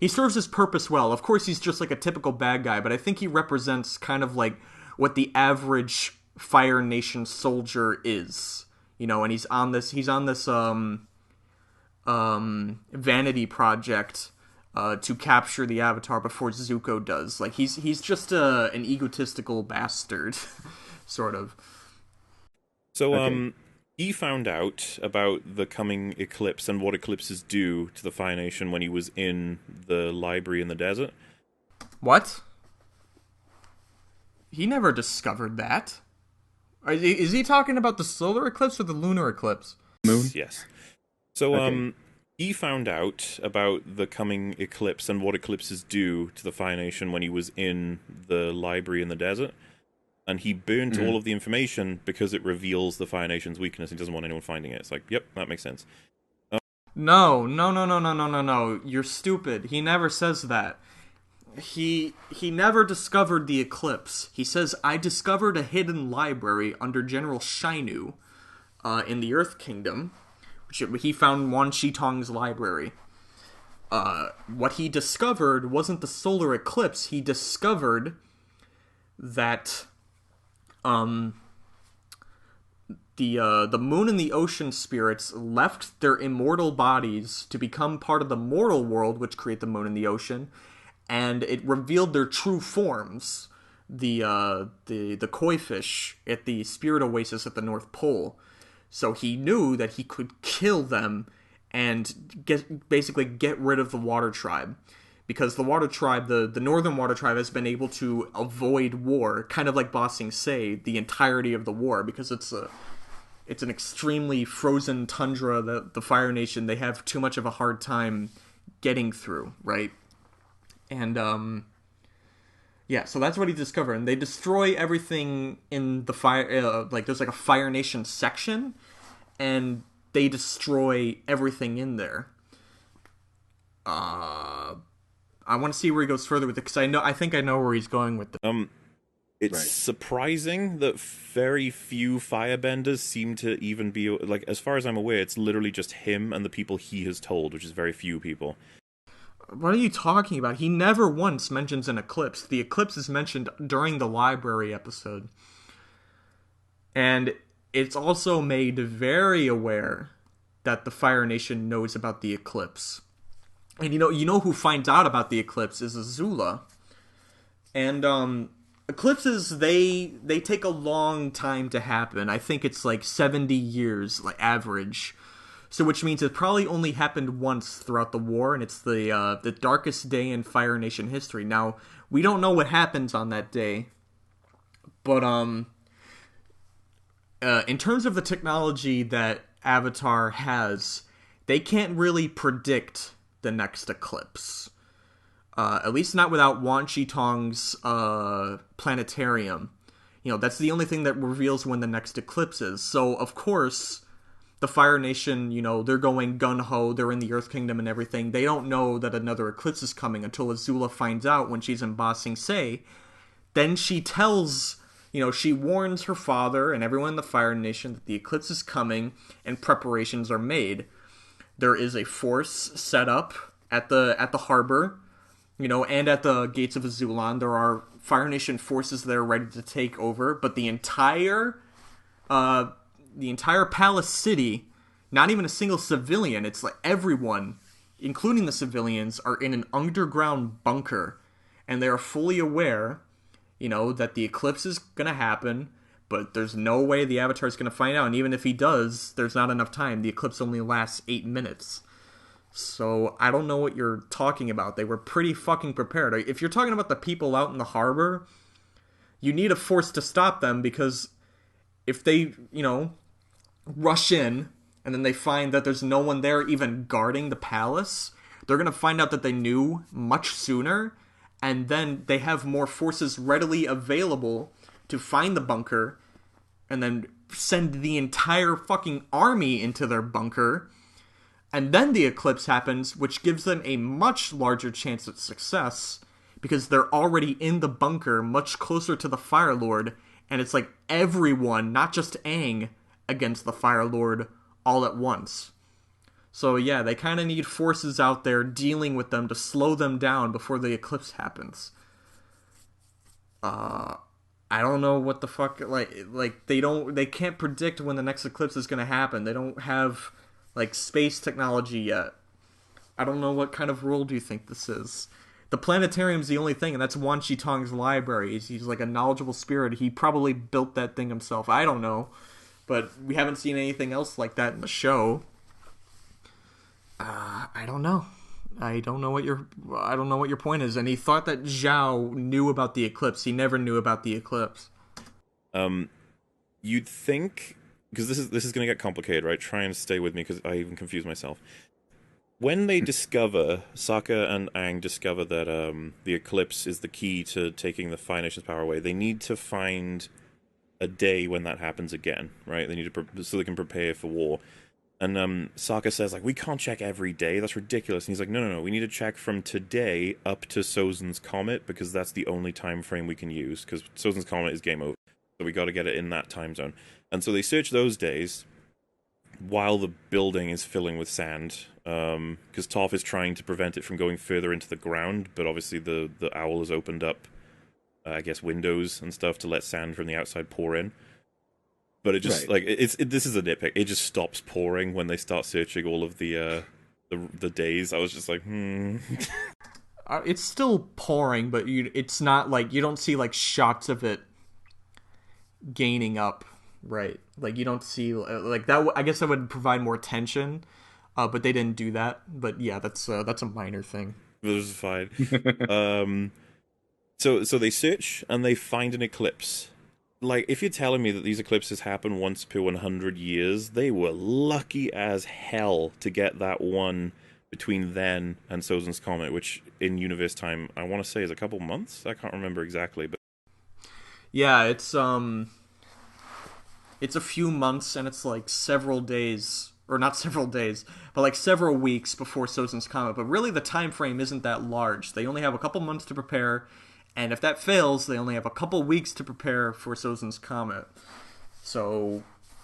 serves his purpose well. Of course, he's just like a typical bad guy, but I think he represents kind of like what the average Fire Nation soldier is, and he's on this vanity project to capture the Avatar before Zuko does. Like he's just an egotistical bastard, sort of. So Okay. He found out about the coming eclipse and what eclipses do to the Fire Nation when he was in the library in the desert. What? He never discovered that. Is he talking about the solar eclipse or the lunar eclipse? Moon? Yes. So Okay. he found out about the coming eclipse and what eclipses do to the Fire Nation when he was in the library in the desert. And he burnt all of the information because it reveals the Fire Nation's weakness. He doesn't want anyone finding it. It's like, yep, that makes sense. No. You're stupid. He never says that. He never discovered the eclipse. He says, I discovered a hidden library under General Shainu in the Earth Kingdom. He found Wan Shitong's library. What he discovered wasn't the solar eclipse. He discovered that the moon and the ocean spirits left their immortal bodies to become part of the mortal world, which create the moon and the ocean, and it revealed their true forms. The koi fish at the spirit oasis at the North Pole. So he knew that he could kill them and basically get rid of the water tribe. Because the water tribe, the northern water tribe, has been able to avoid war, kind of like Ba Sing Se, the entirety of the war, because it's it's an extremely frozen tundra that the Fire Nation, they have too much of a hard time getting through, right? And yeah, so that's what he discovered. And they destroy everything in the fire. Like there's like a Fire Nation section, and they destroy everything in there. I want to see where he goes further with it, because I think I know where he's going with it. It's surprising that very few firebenders seem to even be, like, as far as I'm aware, it's literally just him and the people he has told, which is very few people. What are you talking about? He never once mentions an eclipse. The eclipse is mentioned during the library episode. And it's also made very aware that the Fire Nation knows about the eclipse. And you know who finds out about the eclipse is Azula. And eclipses, they take a long time to happen. I think it's like 70 years, like average. So which means it probably only happened once throughout the war, and it's the darkest day in Fire Nation history. Now, we don't know what happens on that day, but in terms of the technology that Avatar has, they can't really predict the next eclipse. At least not without Wan Shi Tong's planetarium. That's the only thing that reveals when the next eclipse is. So, of course, the Fire Nation, they're going gun-ho, they're in the Earth Kingdom and everything. They don't know that another eclipse is coming until Azula finds out when she's in Ba Sing Se. Then she tells, she warns her father and everyone in the Fire Nation that the eclipse is coming and preparations are made. There is a force set up at the harbor, and at the gates of Azulan. There are Fire Nation forces there ready to take over, but the entire palace city, not even a single civilian, it's like everyone, including the civilians, are in an underground bunker, and they are fully aware, that the eclipse is gonna happen, but there's no way the Avatar is gonna find out, and even if he does, there's not enough time. The eclipse only lasts 8 minutes. So, I don't know what you're talking about. They were pretty fucking prepared. If you're talking about the people out in the harbor, you need a force to stop them, because if they, rush in, and then they find that there's no one there even guarding the palace, they're gonna find out that they knew much sooner, and then they have more forces readily available to find the bunker, and then send the entire fucking army into their bunker. And then the eclipse happens, which gives them a much larger chance at success, because they're already in the bunker, much closer to the Fire Lord, and it's like everyone, not just Aang, against the Fire Lord all at once. So yeah, they kind of need forces out there dealing with them to slow them down before the eclipse happens. I don't know what the fuck, like they can't predict when the next eclipse is going to happen. They don't have space technology yet. I don't know what kind of world do you think this is. The planetarium's the only thing, and that's Wan Shi Tong's library. He's like a knowledgeable spirit. He probably built that thing himself. I don't know. But we haven't seen anything else like that in the show. I don't know. I don't know what your point is. And he thought that Zhao knew about the eclipse. He never knew about the eclipse. You'd think, because this is going to get complicated, right? Try and stay with me, because I even confuse myself. When they discover, Sokka and Aang discover that the eclipse is the key to taking the Fire Nation's power away, they need to find a day when that happens again, right? They need to so they can prepare for war. And Sokka says, we can't check every day. That's ridiculous. And he's like, no. We need to check from today up to Sozin's Comet, because that's the only time frame we can use, because Sozin's Comet is game over. So we got to get it in that time zone. And so they search those days while the building is filling with sand, because Toph is trying to prevent it from going further into the ground, but obviously the owl has opened up, I guess, windows and stuff to let sand from the outside pour in. But it just, this is a nitpick. It just stops pouring when they start searching all of the days. I was just like, It's still pouring, but it's not you don't see shots of it gaining up, right? You don't see that. I guess that would provide more tension, but they didn't do that. But yeah, that's a minor thing. This is fine. So they search and they find an eclipse, like, if you're telling me that these eclipses happen once per 100 years, they were lucky as hell to get that one between then and Sozin's Comet, which in universe time, I want to say is a couple months? I can't remember exactly, but... Yeah, it's a few months, and it's like several days, or not several days, but like several weeks before Sozin's Comet. But really, the time frame isn't that large. They only have a couple months to prepare, and if that fails, they only have a couple weeks to prepare for Sozin's Comet. So,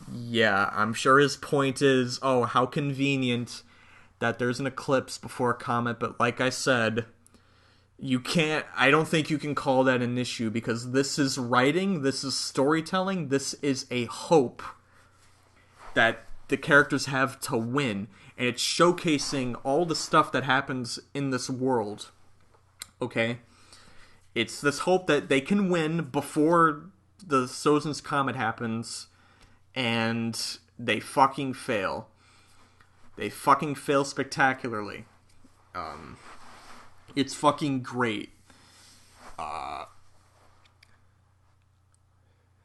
yeah, I'm sure his point is, oh, how convenient that there's an eclipse before a comet, but like I said, I don't think you can call that an issue, because this is writing, this is storytelling, this is a hope that the characters have to win, and it's showcasing all the stuff that happens in this world, okay? It's this hope that they can win before the Sozin's Comet happens, and they fucking fail. They fucking fail spectacularly. It's fucking great.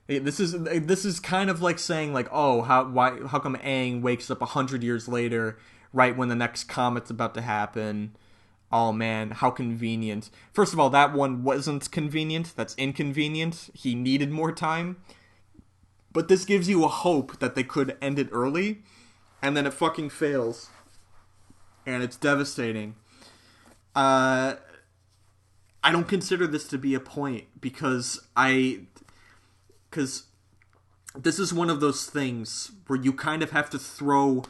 This is kind of like saying, like, oh, how come Aang wakes up 100 years later, right when the next comet's about to happen? Oh man, how convenient. First of all, that one wasn't convenient. That's inconvenient. He needed more time. But this gives you a hope that they could end it early, and then it fucking fails. And it's devastating. I don't consider this to be a point, because this is one of those things where you kind of have to throw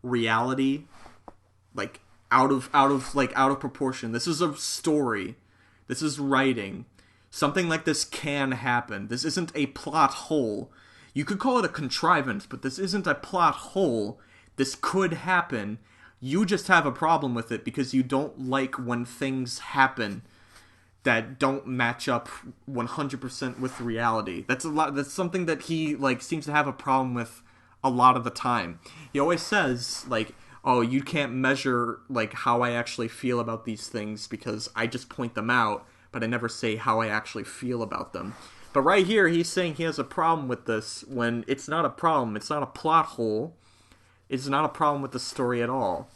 reality, like, out of proportion. This is a story. This is writing. Something like this can happen. This isn't a plot hole. You could call it a contrivance, but this isn't a plot hole. This could happen. You just have a problem with it because you don't like when things happen that don't match up 100% with reality. That's something that he, like, seems to have a problem with a lot of the time. He always says, like, oh, you can't measure, like, how I actually feel about these things because I just point them out, but I never say how I actually feel about them. But right here, he's saying he has a problem with this when it's not a problem. It's not a plot hole. It's not a problem with the story at all.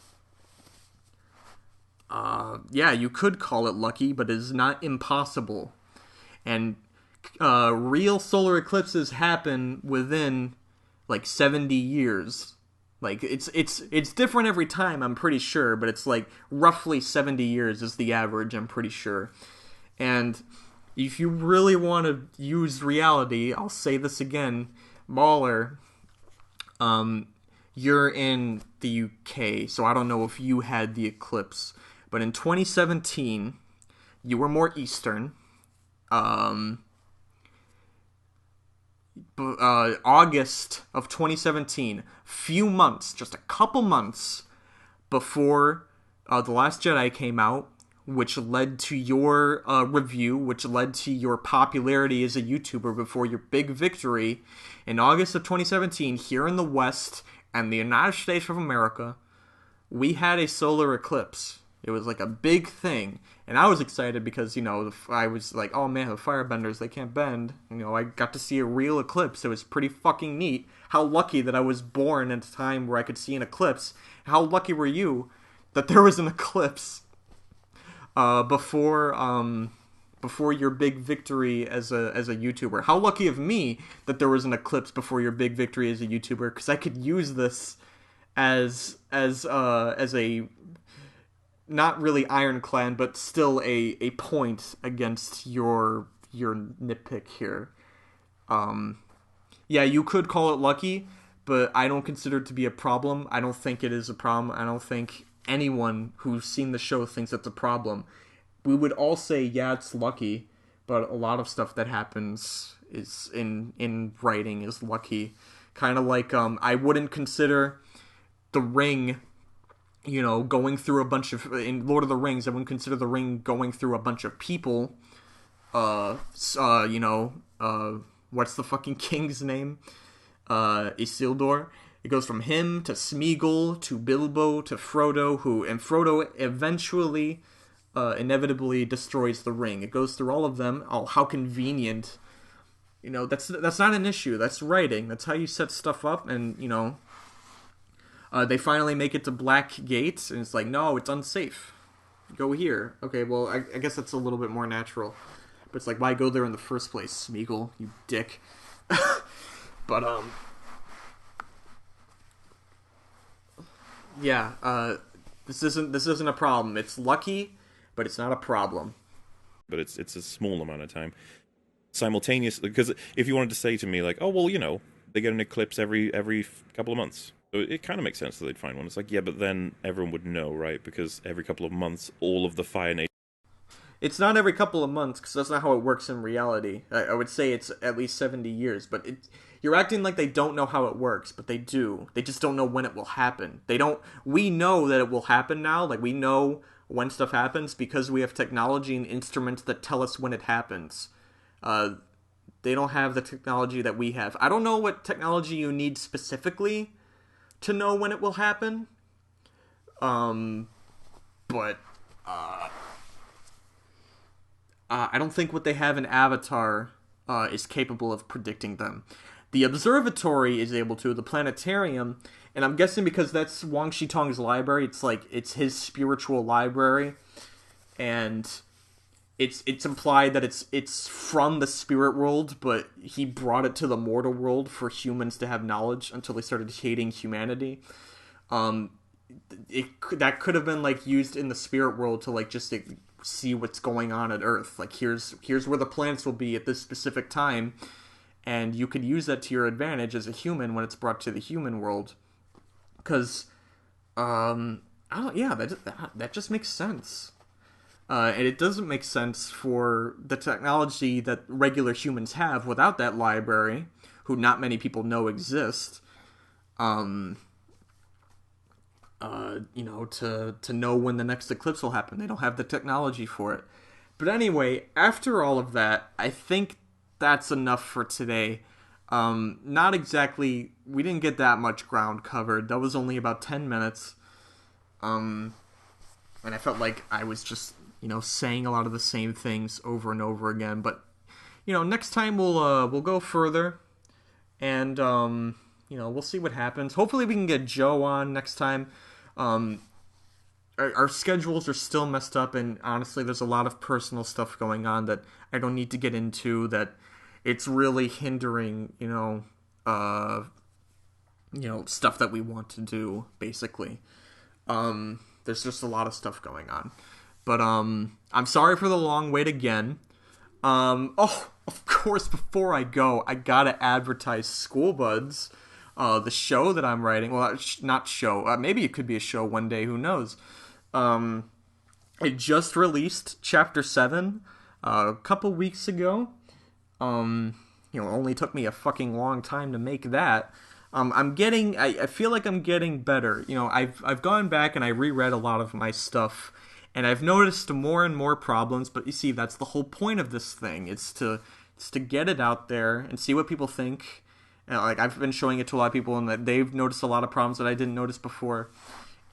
Yeah, you could call it lucky, but it is not impossible. And real solar eclipses happen within, like, 70 years. Like, it's different every time, I'm pretty sure, but it's like roughly 70 years is the average, I'm pretty sure. And if you really want to use reality, I'll say this again, MauLer, you're in the UK, so I don't know if you had the eclipse, but in 2017, you were more Eastern. August of 2017, few months, just a couple months before The Last Jedi came out, which led to your review, which led to your popularity as a YouTuber before your big victory. In August of 2017, here in the West and the United States of America, we had a solar eclipse. It was like a big thing. And I was excited because, you know, I was like, oh man, the firebenders, they can't bend. You know, I got to see a real eclipse. It was pretty fucking neat. How lucky that I was born at a time where I could see an eclipse. How lucky were you that there was an eclipse before your big victory as a YouTuber? How lucky of me that there was an eclipse before your big victory as a YouTuber, because I could use this as a not really ironclad, but still a point against your nitpick here. Yeah, you could call it lucky, but I don't consider it to be a problem. I don't think it is a problem. I don't think anyone who's seen the show thinks it's a problem. We would all say, yeah, it's lucky, but a lot of stuff that happens is in writing is lucky. Kind of like, I wouldn't consider the ring, you know, going through a bunch of... In Lord of the Rings, I wouldn't consider the ring going through a bunch of people. What's the fucking king's name? Isildur. It goes from him to Smeagol to Bilbo to Frodo, and Frodo eventually, inevitably destroys the ring. It goes through all of them. Oh, how convenient that's not an issue. That's writing. That's how you set stuff up. And they finally make it to Black Gate, and it's like, no, it's unsafe. Go here. Okay, well, I guess that's a little bit more natural. But it's like, why go there in the first place, Smeagol, you dick? But yeah. This isn't a problem. It's lucky, but it's not a problem. But it's a small amount of time. Simultaneously, because if you wanted to say to me, like, oh, well, they get an eclipse every couple of months. So it kind of makes sense that they'd find one. It's like, yeah, but then everyone would know, right? Because every couple of months, all of the Fire Nation... It's not every couple of months, because that's not how it works in reality. I would say it's at least 70 years, but you're acting like they don't know how it works, but they do. They just don't know when it will happen. We know that it will happen now. Like, we know when stuff happens because we have technology and instruments that tell us when it happens. They don't have the technology that we have. I don't know what technology you need specifically to know when it will happen. But I don't think what they have in Avatar is capable of predicting them. The observatory is able to, the planetarium, and I'm guessing because that's Wang Shitong's library, it's his spiritual library, and it's implied that it's from the spirit world, but he brought it to the mortal world for humans to have knowledge until they started hating humanity. That could have been used in the spirit world to just see what's going on at Earth. Here's where the planets will be at this specific time, and you could use that to your advantage as a human when it's brought to the human world. Because, that just makes sense. And it doesn't make sense for the technology that regular humans have without that library, who not many people know exist. To know when the next eclipse will happen. They don't have the technology for it. But anyway, after all of that, I think that's enough for today. Not exactly, we didn't get that much ground covered. That was only about 10 minutes. And I felt like I was just, saying a lot of the same things over and over again. But, next time we'll go further. And, we'll see what happens. Hopefully we can get Joe on next time. Our schedules are still messed up, and honestly, there's a lot of personal stuff going on that I don't need to get into, that it's really hindering, stuff that we want to do, basically. There's just a lot of stuff going on. But, I'm sorry for the long wait again. Of course, before I go, I gotta advertise School Buds. The show that I'm writing, well, not show, maybe it could be a show one day, who knows. It just released Chapter 7 a couple weeks ago. It only took me a fucking long time to make that. I feel like I'm getting better. I've gone back and I reread a lot of my stuff, and I've noticed more and more problems, but you see, that's the whole point of this thing. It's to get it out there and see what people think. I've been showing it to a lot of people, and they've noticed a lot of problems that I didn't notice before.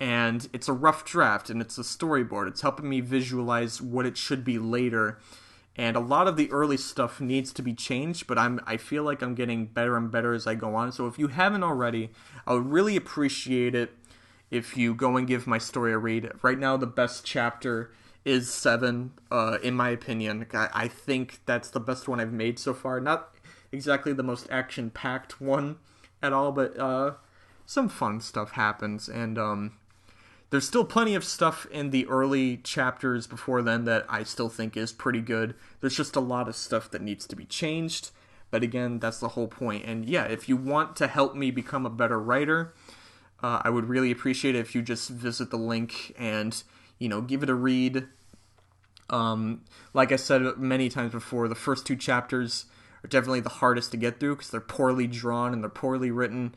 And it's a rough draft, and it's a storyboard. It's helping me visualize what it should be later. And a lot of the early stuff needs to be changed, but I feel like I'm getting better and better as I go on. So if you haven't already, I would really appreciate it if you go and give my story a read. Right now, the best chapter is 7, in my opinion. I think that's the best one I've made so far. Not exactly the most action-packed one at all, but some fun stuff happens, and there's still plenty of stuff in the early chapters before then that I still think is pretty good. There's just a lot of stuff that needs to be changed, but again, that's the whole point. And yeah, if you want to help me become a better writer, I would really appreciate it if you just visit the link and, give it a read. Like I said many times before, the first 2 chapters are definitely the hardest to get through because they're poorly drawn and they're poorly written.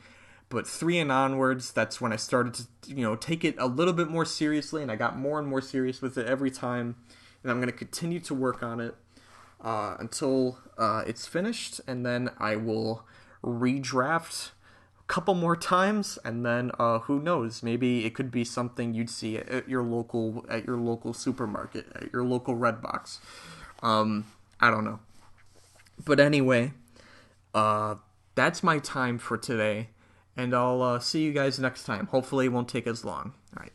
But 3 and onwards, that's when I started to, take it a little bit more seriously, and I got more and more serious with it every time. And I'm going to continue to work on it until it's finished, and then I will redraft a couple more times, and then who knows? Maybe it could be something you'd see at your local supermarket, at your local Redbox. I don't know. But anyway, that's my time for today, and I'll see you guys next time. Hopefully it won't take as long. All right.